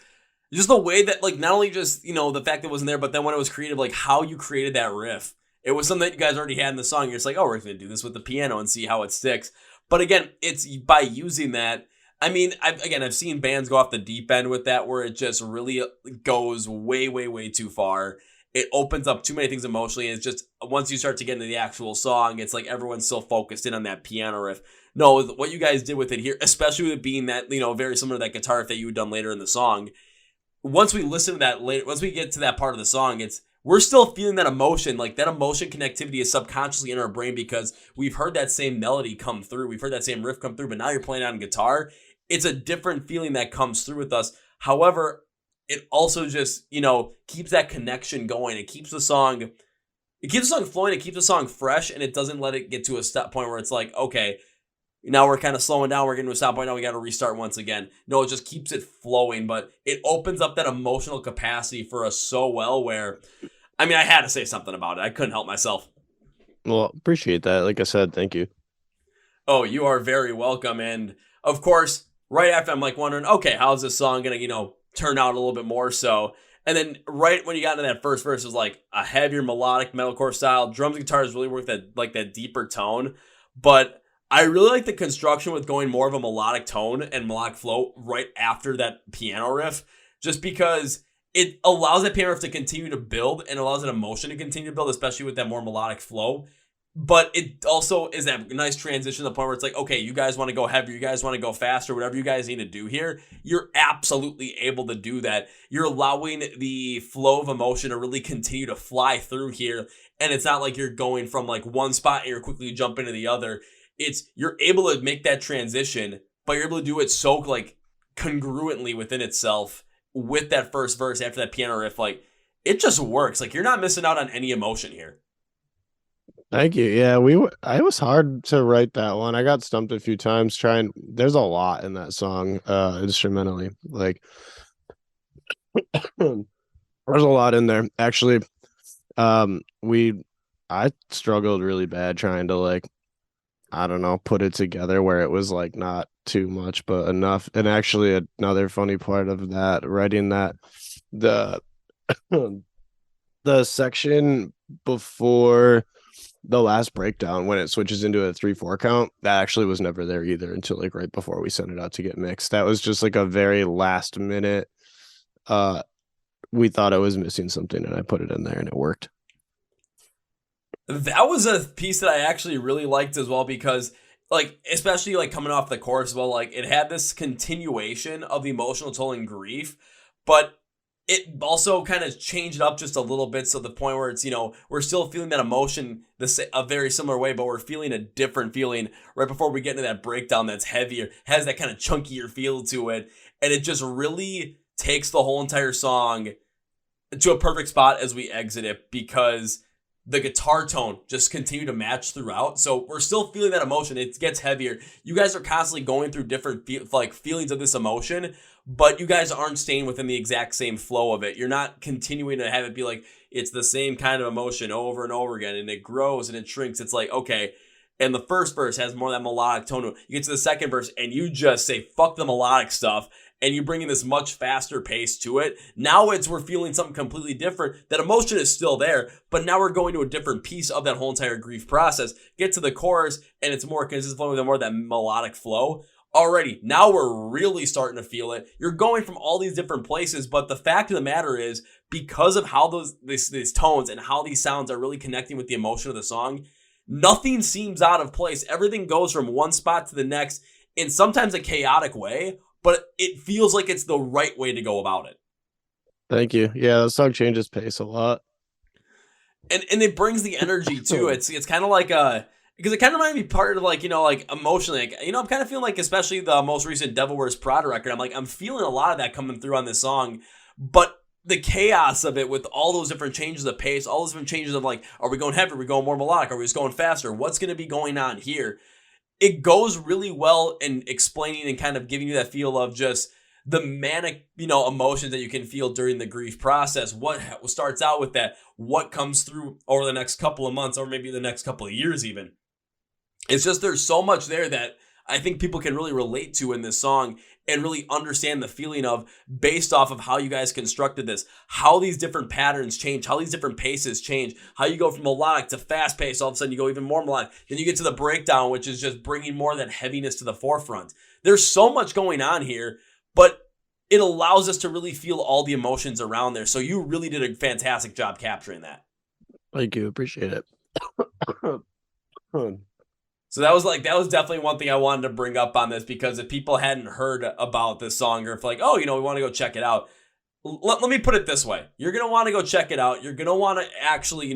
just the way that, like, not only just, the fact that it wasn't there, but then when it was created, like how you created that riff, it was something that you guys already had in the song. You're just like, oh, we're going to do this with the piano and see how it sticks. But again, it's by using that. I mean, I've seen bands go off the deep end with that, where it just really goes way, way, way too far. It opens up too many things emotionally, and it's just, once you start to get into the actual song, it's like everyone's still focused in on that piano riff. No, what you guys did with it here, especially with it being that, very similar to that guitar riff that you had done later in the song, once we listen to that later, once we get to that part of the song, we're still feeling that emotion. Like, that emotion connectivity is subconsciously in our brain, because we've heard that same melody come through. We've heard that same riff come through, but now you're playing it on guitar. It's a different feeling that comes through with us. However, it also just, keeps that connection going. It keeps the song flowing. It keeps the song fresh, and it doesn't let it get to a stop point where it's like, okay, now we're kind of slowing down. We're getting to a stop point. Now we got to restart once again. No, it just keeps it flowing, but it opens up that emotional capacity for us so well, where I mean, I had to say something about it. I couldn't help myself. Well, appreciate that. Like I said, thank you. Oh, you are very welcome. And of course, right after I'm like wondering, okay, how's this song gonna, turn out a little bit more so? And then right when you got into that first verse, it was like a heavier melodic metalcore style. Drums and guitars really work that deeper tone. But I really like the construction with going more of a melodic tone and melodic flow right after that piano riff, just because it allows that piano riff to continue to build and allows that emotion to continue to build, especially with that more melodic flow. But it also is that nice transition to the point where it's like, okay, you guys want to go heavier, you guys want to go faster, whatever you guys need to do here, you're absolutely able to do that. You're allowing the flow of emotion to really continue to fly through here. And it's not like you're going from like one spot and you're quickly jumping to the other. It's you're able to make that transition, but you're able to do it so like congruently within itself with that first verse after that piano riff. Like it just works. Like you're not missing out on any emotion here. Thank you. Yeah, I was hard to write that one. I got stumped a few times trying. There's a lot in that song, instrumentally. Like there's a lot in there. Actually, we I struggled really bad trying to like, I don't know, put it together where it was like not too much but enough. And actually another funny part of that, writing that, the the section before the last breakdown when it switches into a 3/4 count, that actually was never there either until like right before we sent it out to get mixed. That was just like a very last minute, we thought I was missing something and I put it in there and it worked. That was a piece that I actually really liked as well because, like, especially like coming off the chorus as well, like it had this continuation of the emotional toll and grief, but it also kind of changed it up just a little bit. So the point where it's, we're still feeling that emotion a very similar way, but we're feeling a different feeling right before we get into that breakdown that's heavier, has that kind of chunkier feel to it. And it just really takes the whole entire song to a perfect spot as we exit it because the guitar tone just continue to match throughout. So we're still feeling that emotion. It gets heavier. You guys are constantly going through different feelings of this emotion, but you guys aren't staying within the exact same flow of it. You're not continuing to have it be like it's the same kind of emotion over and over again, and it grows and it shrinks. It's like, okay, and the first verse has more of that melodic tone to it. You get to the second verse and you just say, fuck the melodic stuff, and you bring in this much faster pace to it. Now we're feeling something completely different. That emotion is still there, but now we're going to a different piece of that whole entire grief process. Get to the chorus, and it's more consistent with more of that melodic flow. Already, now we're really starting to feel it. You're going from all these different places, but the fact of the matter is, because of how these tones and how these sounds are really connecting with the emotion of the song, nothing seems out of place. Everything goes from one spot to the next in sometimes a chaotic way, but it feels like it's the right way to go about it. Thank you. Yeah, the song changes pace a lot. And it brings the energy too. It's kind of like because it kind of reminded me part of like, like emotionally, like, I'm kind of feeling like, especially the most recent Devil Wears Prada record, I'm feeling a lot of that coming through on this song, but the chaos of it with all those different changes of pace, all those different changes of like, are we going heavy? Are we going more melodic? Are we just going faster? What's going to be going on here? It goes really well in explaining and kind of giving you that feel of just the manic, emotions that you can feel during the grief process. What starts out with that, what comes through over the next couple of months or maybe the next couple of years even. It's just there's so much there that I think people can really relate to in this song and really understand the feeling of based off of how you guys constructed this, how these different patterns change, how these different paces change, how you go from melodic to fast pace, all of a sudden you go even more melodic. Then you get to the breakdown, which is just bringing more of that heaviness to the forefront. There's so much going on here, but it allows us to really feel all the emotions around there. So you really did a fantastic job capturing that. Thank you. Appreciate it. So that was definitely one thing I wanted to bring up on this, because if people hadn't heard about this song, or if like, oh, we want to go check it out, let me put it this way. You're going to want to go check it out. You're going to want to actually,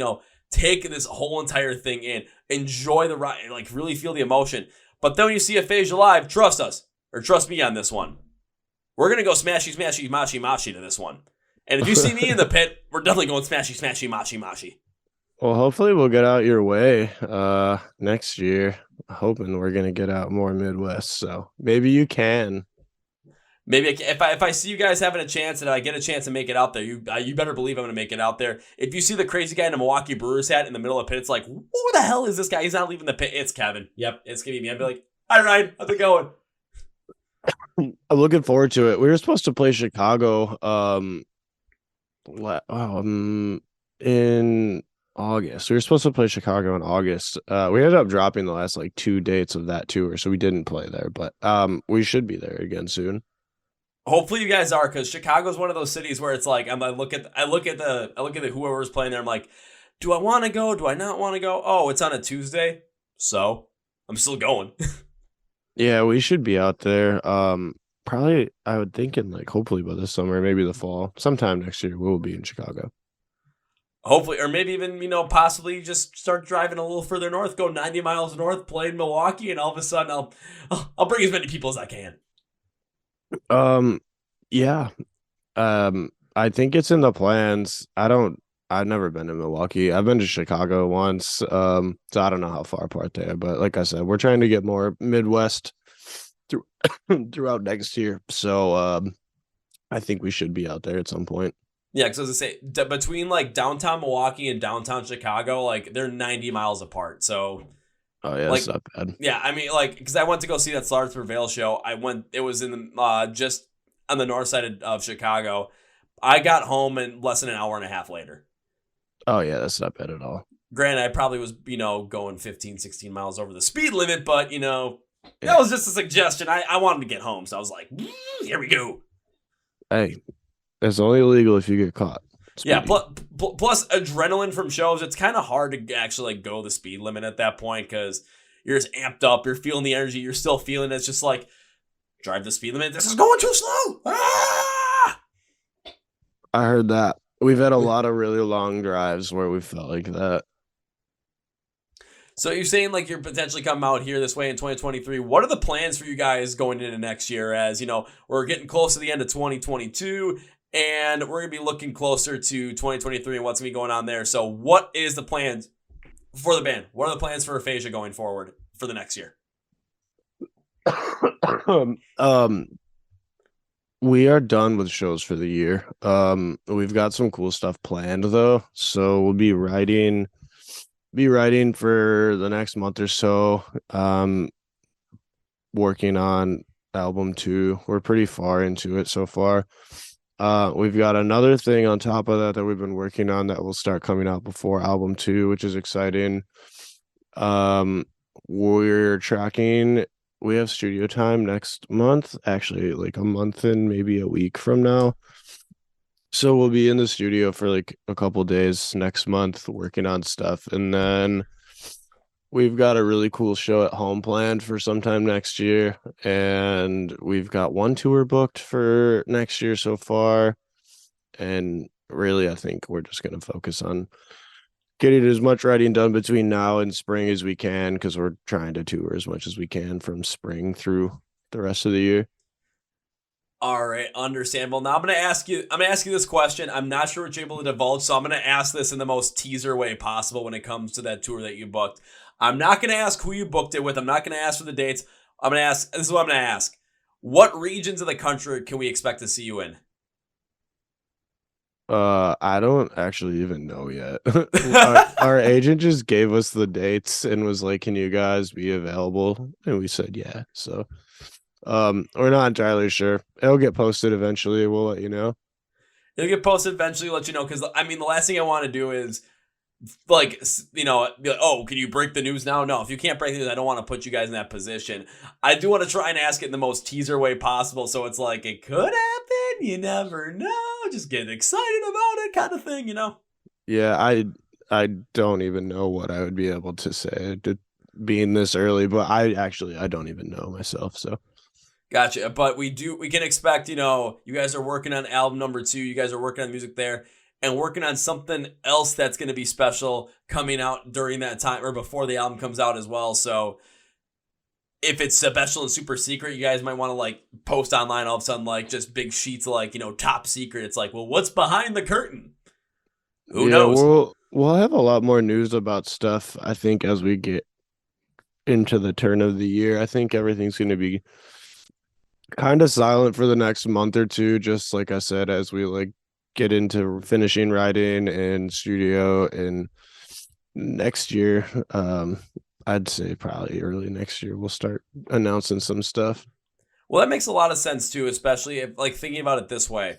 take this whole entire thing in, enjoy the ride, like really feel the emotion. But then when you see Aphasia live, trust us, or trust me on this one. We're going to go smashy, smashy, mashi, mashi to this one. And if you see me in the pit, we're definitely going smashy, smashy, mashi, mashi. Well, hopefully we'll get out your way next year. Hoping we're going to get out more Midwest. So maybe you can. Maybe if I see you guys having a chance and I get a chance to make it out there, you better believe I'm going to make it out there. If you see the crazy guy in a Milwaukee Brewers hat in the middle of the pit, it's like, who the hell is this guy? He's not leaving the pit. It's Kevin. Yep, it's going to be me. I'd be like, hi, Ryan. How's it going? I'm looking forward to it. We were supposed to play Chicago in August. We were supposed to play Chicago in August. We ended up dropping the last like 2 dates of that tour, so we didn't play there, but we should be there again soon. Hopefully you guys are, because Chicago's one of those cities where it's like I look at the whoever's playing there. I'm like, do I want to go? Do I not want to go? Oh, it's on a Tuesday, so I'm still going. Yeah, we should be out there. Probably I would think in like hopefully by the summer, maybe the fall, sometime next year we'll be in Chicago. Hopefully, or maybe even possibly just start driving a little further north, go 90 miles north, play in Milwaukee, and all of a sudden I'll bring as many people as I can. Yeah. I think it's in the plans. I've never been to Milwaukee. I've been to Chicago once. So I don't know how far apart they are, but like I said, we're trying to get more Midwest through, throughout next year. So I think we should be out there at some point. Yeah, because as I say, between like downtown Milwaukee and downtown Chicago, like they're 90 miles apart. So, Oh yeah, like, it's not bad. yeah, I mean, like, because I went to go see that Stars Prevail show. It was in the just on the north side of Chicago. I got home in less than an hour and a half later. Oh yeah, that's not bad at all. Granted, I probably was, going 15, 16 miles over the speed limit, but, Yeah. that was just a suggestion. I wanted to get home, so I was like, here we go. Hey, it's only illegal if you get caught. Yeah, Speedy. plus adrenaline from shows, it's kind of hard to actually like go the speed limit at that point because you're just amped up, you're feeling the energy, you're still feeling it. It's just like, drive the speed limit. This is going too slow. Ah! I heard that. We've had a lot of really long drives where we felt like that. So you're saying like you're potentially coming out here this way in 2023. What are the plans for you guys going into next year? As we're getting close to the end of 2022 and we're going to be looking closer to 2023 and what's going to be going on there. So what is the plans for the band? What are the plans for Aphasia going forward for the next year? We are done with shows for the year. We've got some cool stuff planned though, so we'll be writing for the next month or so. Working on album 2. We're pretty far into it so far. We've got another thing on top of that we've been working on that will start coming out before album 2, which is exciting. We're tracking. We have studio time next month, actually like a month and maybe a week from now. So we'll be in the studio for like a couple days next month working on stuff. And then we've got a really cool show at home planned for sometime next year. And we've got one tour booked for next year so far. And really, I think we're just going to focus on getting as much writing done between now and spring as we can, because we're trying to tour as much as we can from spring through the rest of the year. All right, understandable. Now I'm gonna ask you this question. I'm not sure what you're able to divulge, so I'm gonna ask this in the most teaser way possible when it comes to that tour that you booked. I'm not gonna ask who you booked it with. I'm not gonna ask for the dates. This is what I'm gonna ask. What regions of the country can we expect to see you in? I don't actually even know yet. Our agent just gave us the dates and was like, "Can you guys be available?" And we said, "Yeah." So, we're not entirely sure. It'll get posted eventually. We'll let you know. It'll get posted eventually. Let you know, because I mean, the last thing I want to do is like, be like, oh, can you break the news now? No, if you can't break the news, I don't want to put you guys in that position. I do want to try and ask it in the most teaser way possible, so it's like it could happen. You never know. Just get excited about it, kind of thing. Yeah, I don't even know what I would be able to say to being this early, but I don't even know myself. So Gotcha. But we can expect, you guys are working on album number 2. You guys are working on music there and working on something else that's going to be special coming out during that time or before the album comes out as well. So if it's special and super secret, you guys might want to like post online all of a sudden, like just big sheets of like, top secret. It's like, well, what's behind the curtain? Who knows? We'll have a lot more news about stuff, I think, as we get into the turn of the year. I think everything's going to be Kind of silent for the next month or two, just like I said, as we like get into finishing writing and studio and next year. I'd say probably early next year we'll start announcing some stuff. Well, that makes a lot of sense too, especially if, like, thinking about it this way.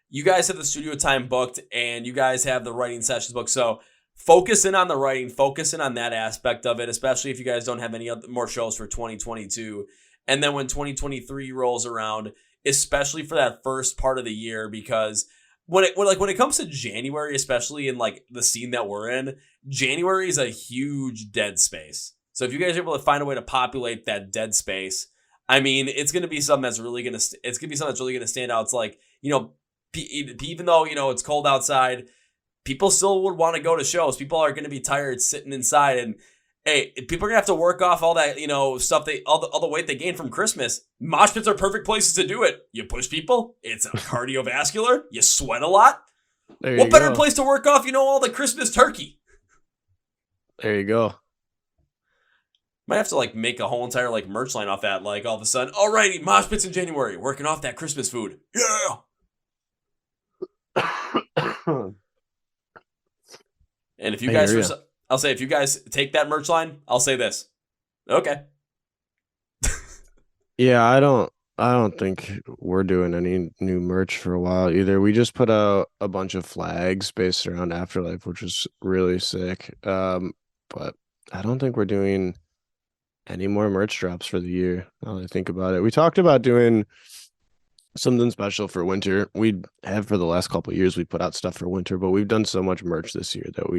You guys have the studio time booked and you guys have the writing sessions booked. So focus in on the writing, focus in on that aspect of it, especially if you guys don't have any other more shows for 2022. And then when 2023 rolls around, especially for that first part of the year, because when it comes to January, especially in like the scene that we're in, January is a huge dead space. So if you guys are able to find a way to populate that dead space, I mean, it's going to be something that's really going to stand out. It's like, even though, it's cold outside, people still would want to go to shows. People are going to be tired sitting inside, and hey, people are going to have to work off all that, stuff all the weight they gained from Christmas. Mosh pits are perfect places to do it. You push people, it's cardiovascular, you sweat a lot. What better place to work off, all the Christmas turkey? There you go. Might have to like make a whole entire like merch line off that. Like all of a sudden, alrighty, mosh pits in January, working off that Christmas food. Yeah. And if you guys, I'll say if you guys take that merch line, I'll say this. Okay. Yeah, I don't think we're doing any new merch for a while either. We just put out a bunch of flags based around Afterlife, which was really sick. But I don't think we're doing any more merch drops for the year. Now that I think about it, we talked about doing something special for winter. We have for the last couple of years. We put out stuff for winter, but we've done so much merch this year that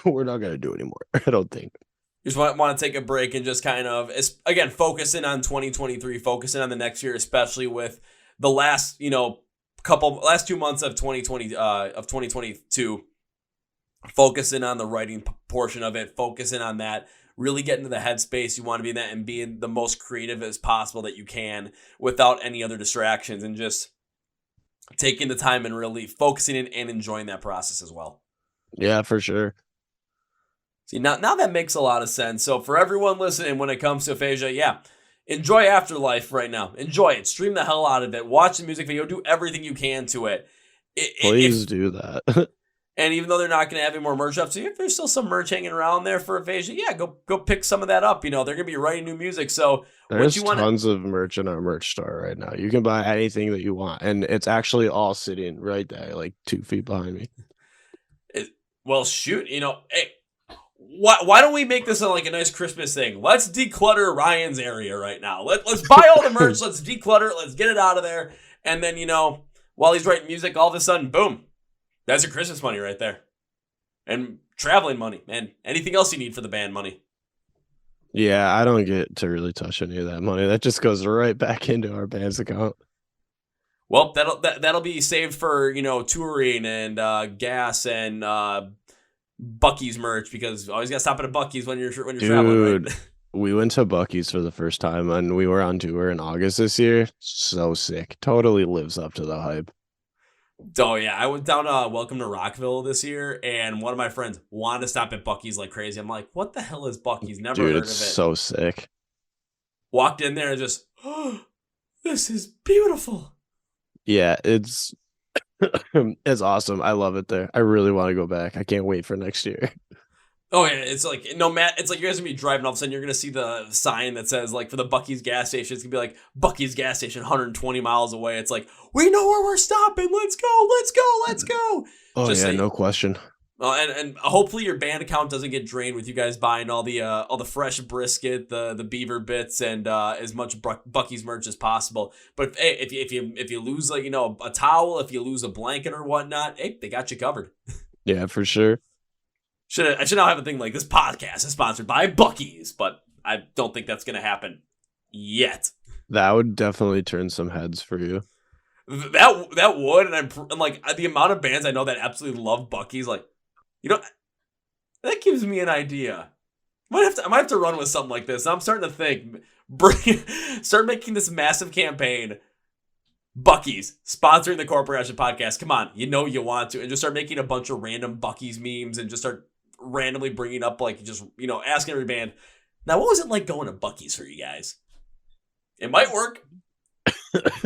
we're not gonna do anymore. I don't think. You just want to take a break and just kind of, again, focus in on 2023, focus in on the next year, especially with the last 2 months of 2022. Focusing on the writing portion of it, focusing on that, really get into the headspace you want to be in that, and being the most creative as possible that you can without any other distractions, and just taking the time and really focusing in and enjoying that process as well. Yeah, for sure. See, now that makes a lot of sense. So for everyone listening, when it comes to Aphasia, yeah, enjoy Afterlife right now. Enjoy it. Stream the hell out of it. Watch the music video. Do everything you can to it. Please do that. And even though they're not going to have any more merch up, so if there's still some merch hanging around there for Aphasia, yeah, go pick some of that up. They're going to be writing new music. So there's tons of merch in our merch store right now. You can buy anything that you want, and it's actually all sitting right there, like 2 feet behind me. Well, shoot, hey, why don't we make this like a nice Christmas thing? Let's declutter Ryan's area right now. Let's buy all the merch. Let's declutter it. Let's get it out of there. And then, while he's writing music, all of a sudden, boom. That's your Christmas money right there. And traveling money, and anything else you need for the band money. Yeah, I don't get to really touch any of that money. That just goes right back into our band's account. Well, that'll be saved for, touring and gas and Buc Ees merch, because you always got to stop at a Buc Ees when you're traveling. Right? We went to Buc Ees for the first time, and we were on tour in August this year. So sick. Totally lives up to the hype. Oh, yeah. I went down Welcome to Rockville this year, and one of my friends wanted to stop at Buc Ees like crazy. I'm like, what the hell is Buc Ees? Never heard of it. It's so sick. Walked in there and just, this is beautiful. Yeah, it's awesome. I love it there. I really want to go back. I can't wait for next year. Oh, yeah. It's like, it's like you guys are going to be driving, all of a sudden you're going to see the sign that says, like, for the Buc Ees gas station, it's going to be like, Buc Ees gas station, 120 miles away. It's like, we know where we're stopping. Let's go. Let's go. Let's go. Oh, just no question. And hopefully your band account doesn't get drained with you guys buying all the fresh brisket, the beaver bits, and as much Buc Ees merch as possible. But hey, if you lose like a towel, if you lose a blanket or whatnot, hey, they got you covered. Yeah, for sure. I should now have a thing like this podcast is sponsored by Buc Ees, but I don't think that's gonna happen yet. That would definitely turn some heads for you. That would, and I'm like, the amount of bands I know that absolutely love Buc Ees, like. That gives me an idea. I might have to run with something like this. I'm starting to think, start making this massive campaign. Buc Ees sponsoring the Corporate Action Podcast. Come on, you want to, and just start making a bunch of random Buc Ees memes, and just start randomly bringing up like just asking every band. Now, what was it like going to Buc Ees for you guys? It might work.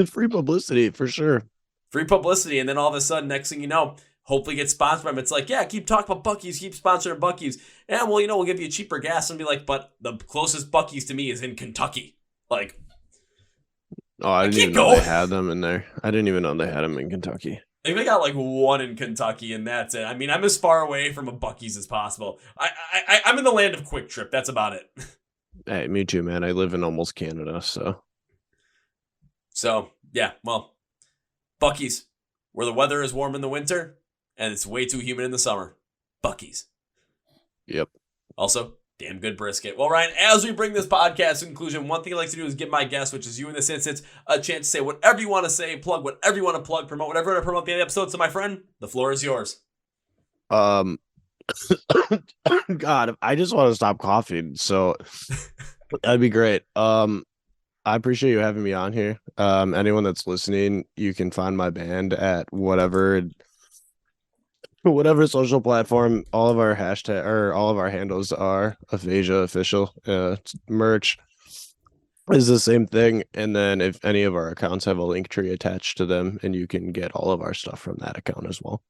Free publicity for sure. Free publicity, and then all of a sudden, next thing you know, hopefully get sponsored by them. It's like, yeah, keep talking about Buc Ees, keep sponsoring Buc Ees. Yeah, well, we'll give you cheaper gas, and be like, but the closest Buc Ees to me is in Kentucky. Like, oh, I didn't even know they had them in there. I didn't even know they had them in Kentucky. I think they got like one in Kentucky, and that's it. I mean, I'm as far away from a Buc Ees as possible. I'm in the land of Quick Trip. That's about it. Hey, me too, man. I live in almost Canada, so. So, yeah, well, Buc Ees, where the weather is warm in the winter and it's way too humid in the summer. Buc Ees. Yep. Also, damn good brisket. Well, Ryan, as we bring this podcast to conclusion, one thing I like to do is give my guest, which is you in this instance, a chance to say whatever you want to say, plug whatever you want to plug, promote whatever you want to promote at the end of the episode. So, my friend, the floor is yours. God, I just want to stop coughing, so that'd be great. I appreciate you having me on here. Anyone that's listening, you can find my band at whatever social platform. All of our hashtag or all of our handles are Aphasia official. Merch is the same thing, and then if any of our accounts have a link tree attached to them, and you can get all of our stuff from that account as well.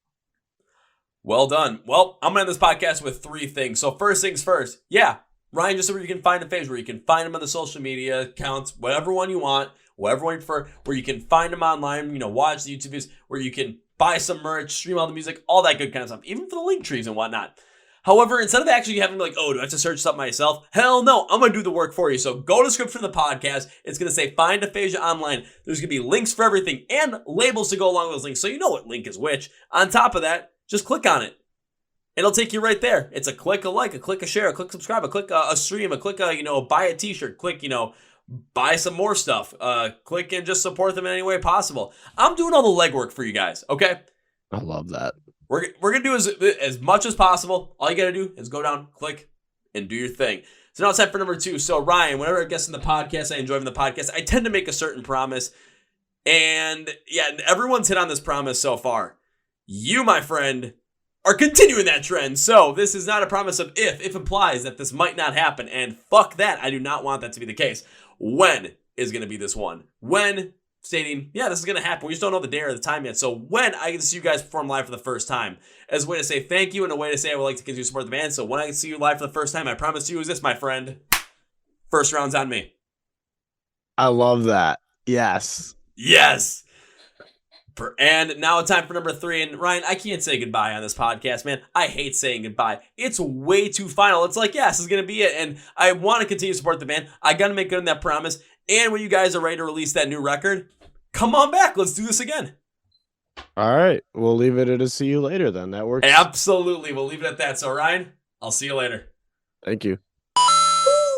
Well done. Well, I'm going to end this podcast with 3 things. So first things first. Yeah, Ryan, just so where you can find Aphasia, where you can find him on the social media accounts, whatever one you want, whatever one you prefer, where you can find him online, watch the YouTube videos, where you can buy some merch, stream all the music, all that good kind of stuff, even for the link trees and whatnot. However, instead of actually having like, oh, do I have to search something myself? Hell no, I'm going to do the work for you. So go to the description of the podcast. It's going to say find Aphasia online. There's going to be links for everything and labels to go along with those links, so you know what link is which. On top of that, just click on it. It'll take you right there. It's a click, a like, a click, a share, a click, subscribe, a click, a stream, a click, buy a t-shirt, click, buy some more stuff, click and just support them in any way possible. I'm doing all the legwork for you guys, okay? I love that. We're going to do as much as possible. All you got to do is go down, click, and do your thing. So now it's time for number 2. So Ryan, whenever I guest in the podcast, I enjoy from the podcast, I tend to make a certain promise. And yeah, everyone's hit on this promise so far. You, my friend, are continuing that trend. So this is not a promise of if implies that this might not happen. And fuck that. I do not want that to be the case. When is going to be this one? When stating, yeah, this is going to happen. We just don't know the day or the time yet. So when I get to see you guys perform live for the first time, as a way to say thank you and a way to say I would like to continue to support the band. So when I can see you live for the first time, I promise you is this, my friend. First round's on me. I love that. Yes. Yes. And now it's time for number 3. And Ryan, I can't say goodbye on this podcast, man. I hate saying goodbye. It's way too final. It's like, yeah, this is going to be it. And I want to continue to support the band. I got to make good on that promise. And when you guys are ready to release that new record, come on back. Let's do this again. All right. We'll leave it at a see you later then. That works. Absolutely. We'll leave it at that. So Ryan, I'll see you later. Thank you.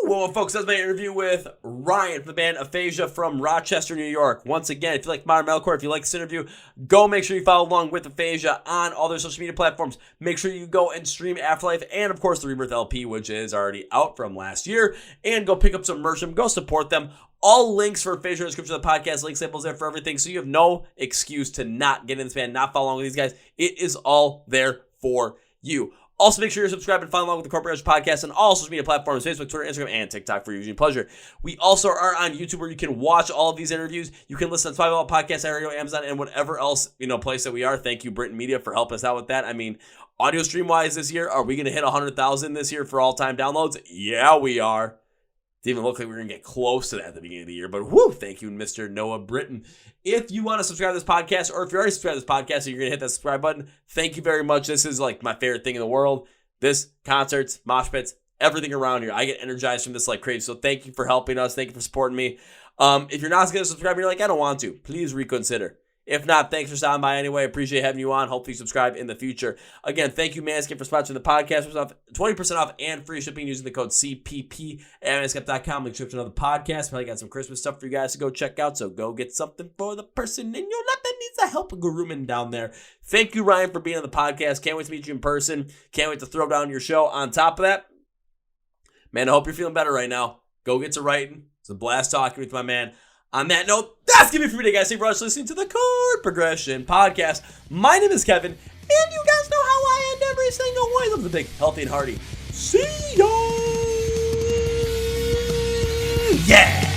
Well, folks, that's my interview with Ryan from the band Aphasia from Rochester, New York. Once again, if you like modern metalcore, if you like this interview, go make sure you follow along with Aphasia on all their social media platforms. Make sure you go and stream Afterlife and, of course, the Rebirth LP, which is already out from last year. And go pick up some merch and go support them. All links for Aphasia in the description of the podcast, link samples there for everything. So you have no excuse to not get in this band, not follow along with these guys. It is all there for you. Also, make sure you're subscribed and follow along with the Corporate Podcast on all social media platforms, Facebook, Twitter, Instagram, and TikTok for your viewing pleasure. We also are on YouTube where you can watch all of these interviews. You can listen to Spotify, Podcast, Radio, Amazon, and whatever else, place that we are. Thank you, Britain Media, for helping us out with that. I mean, audio stream-wise this year, are we going to hit 100,000 this year for all-time downloads? Yeah, we are. Didn't even look like we were going to get close to that at the beginning of the year, but whoo, thank you, Mr. Noah Britton. If you want to subscribe to this podcast, or if you're already subscribed to this podcast and you're going to hit that subscribe button, thank you very much. This is like my favorite thing in the world. This, concerts, mosh pits, everything around here. I get energized from this like crazy. So thank you for helping us. Thank you for supporting me. If you're not going to subscribe, you're like, I don't want to. Please reconsider. If not, thanks for stopping by anyway. Appreciate having you on. Hopefully you subscribe in the future. Again, thank you, Manscaped, for sponsoring the podcast. 20% off and free shipping using the code CPP at manscaped.com. Link description of the podcast. Probably got some Christmas stuff for you guys to go check out. So go get something for the person in your life that needs a help grooming down there. Thank you, Ryan, for being on the podcast. Can't wait to meet you in person. Can't wait to throw down your show. On top of that, man, I hope you're feeling better right now. Go get to writing. It's a blast talking with my man. On that note, that's going to be it for me today, guys. Thank you for listening to the Chord Progression Podcast. My name is Kevin, and you guys know how I end every single one. Love the big, healthy, and hearty. See ya! Yeah!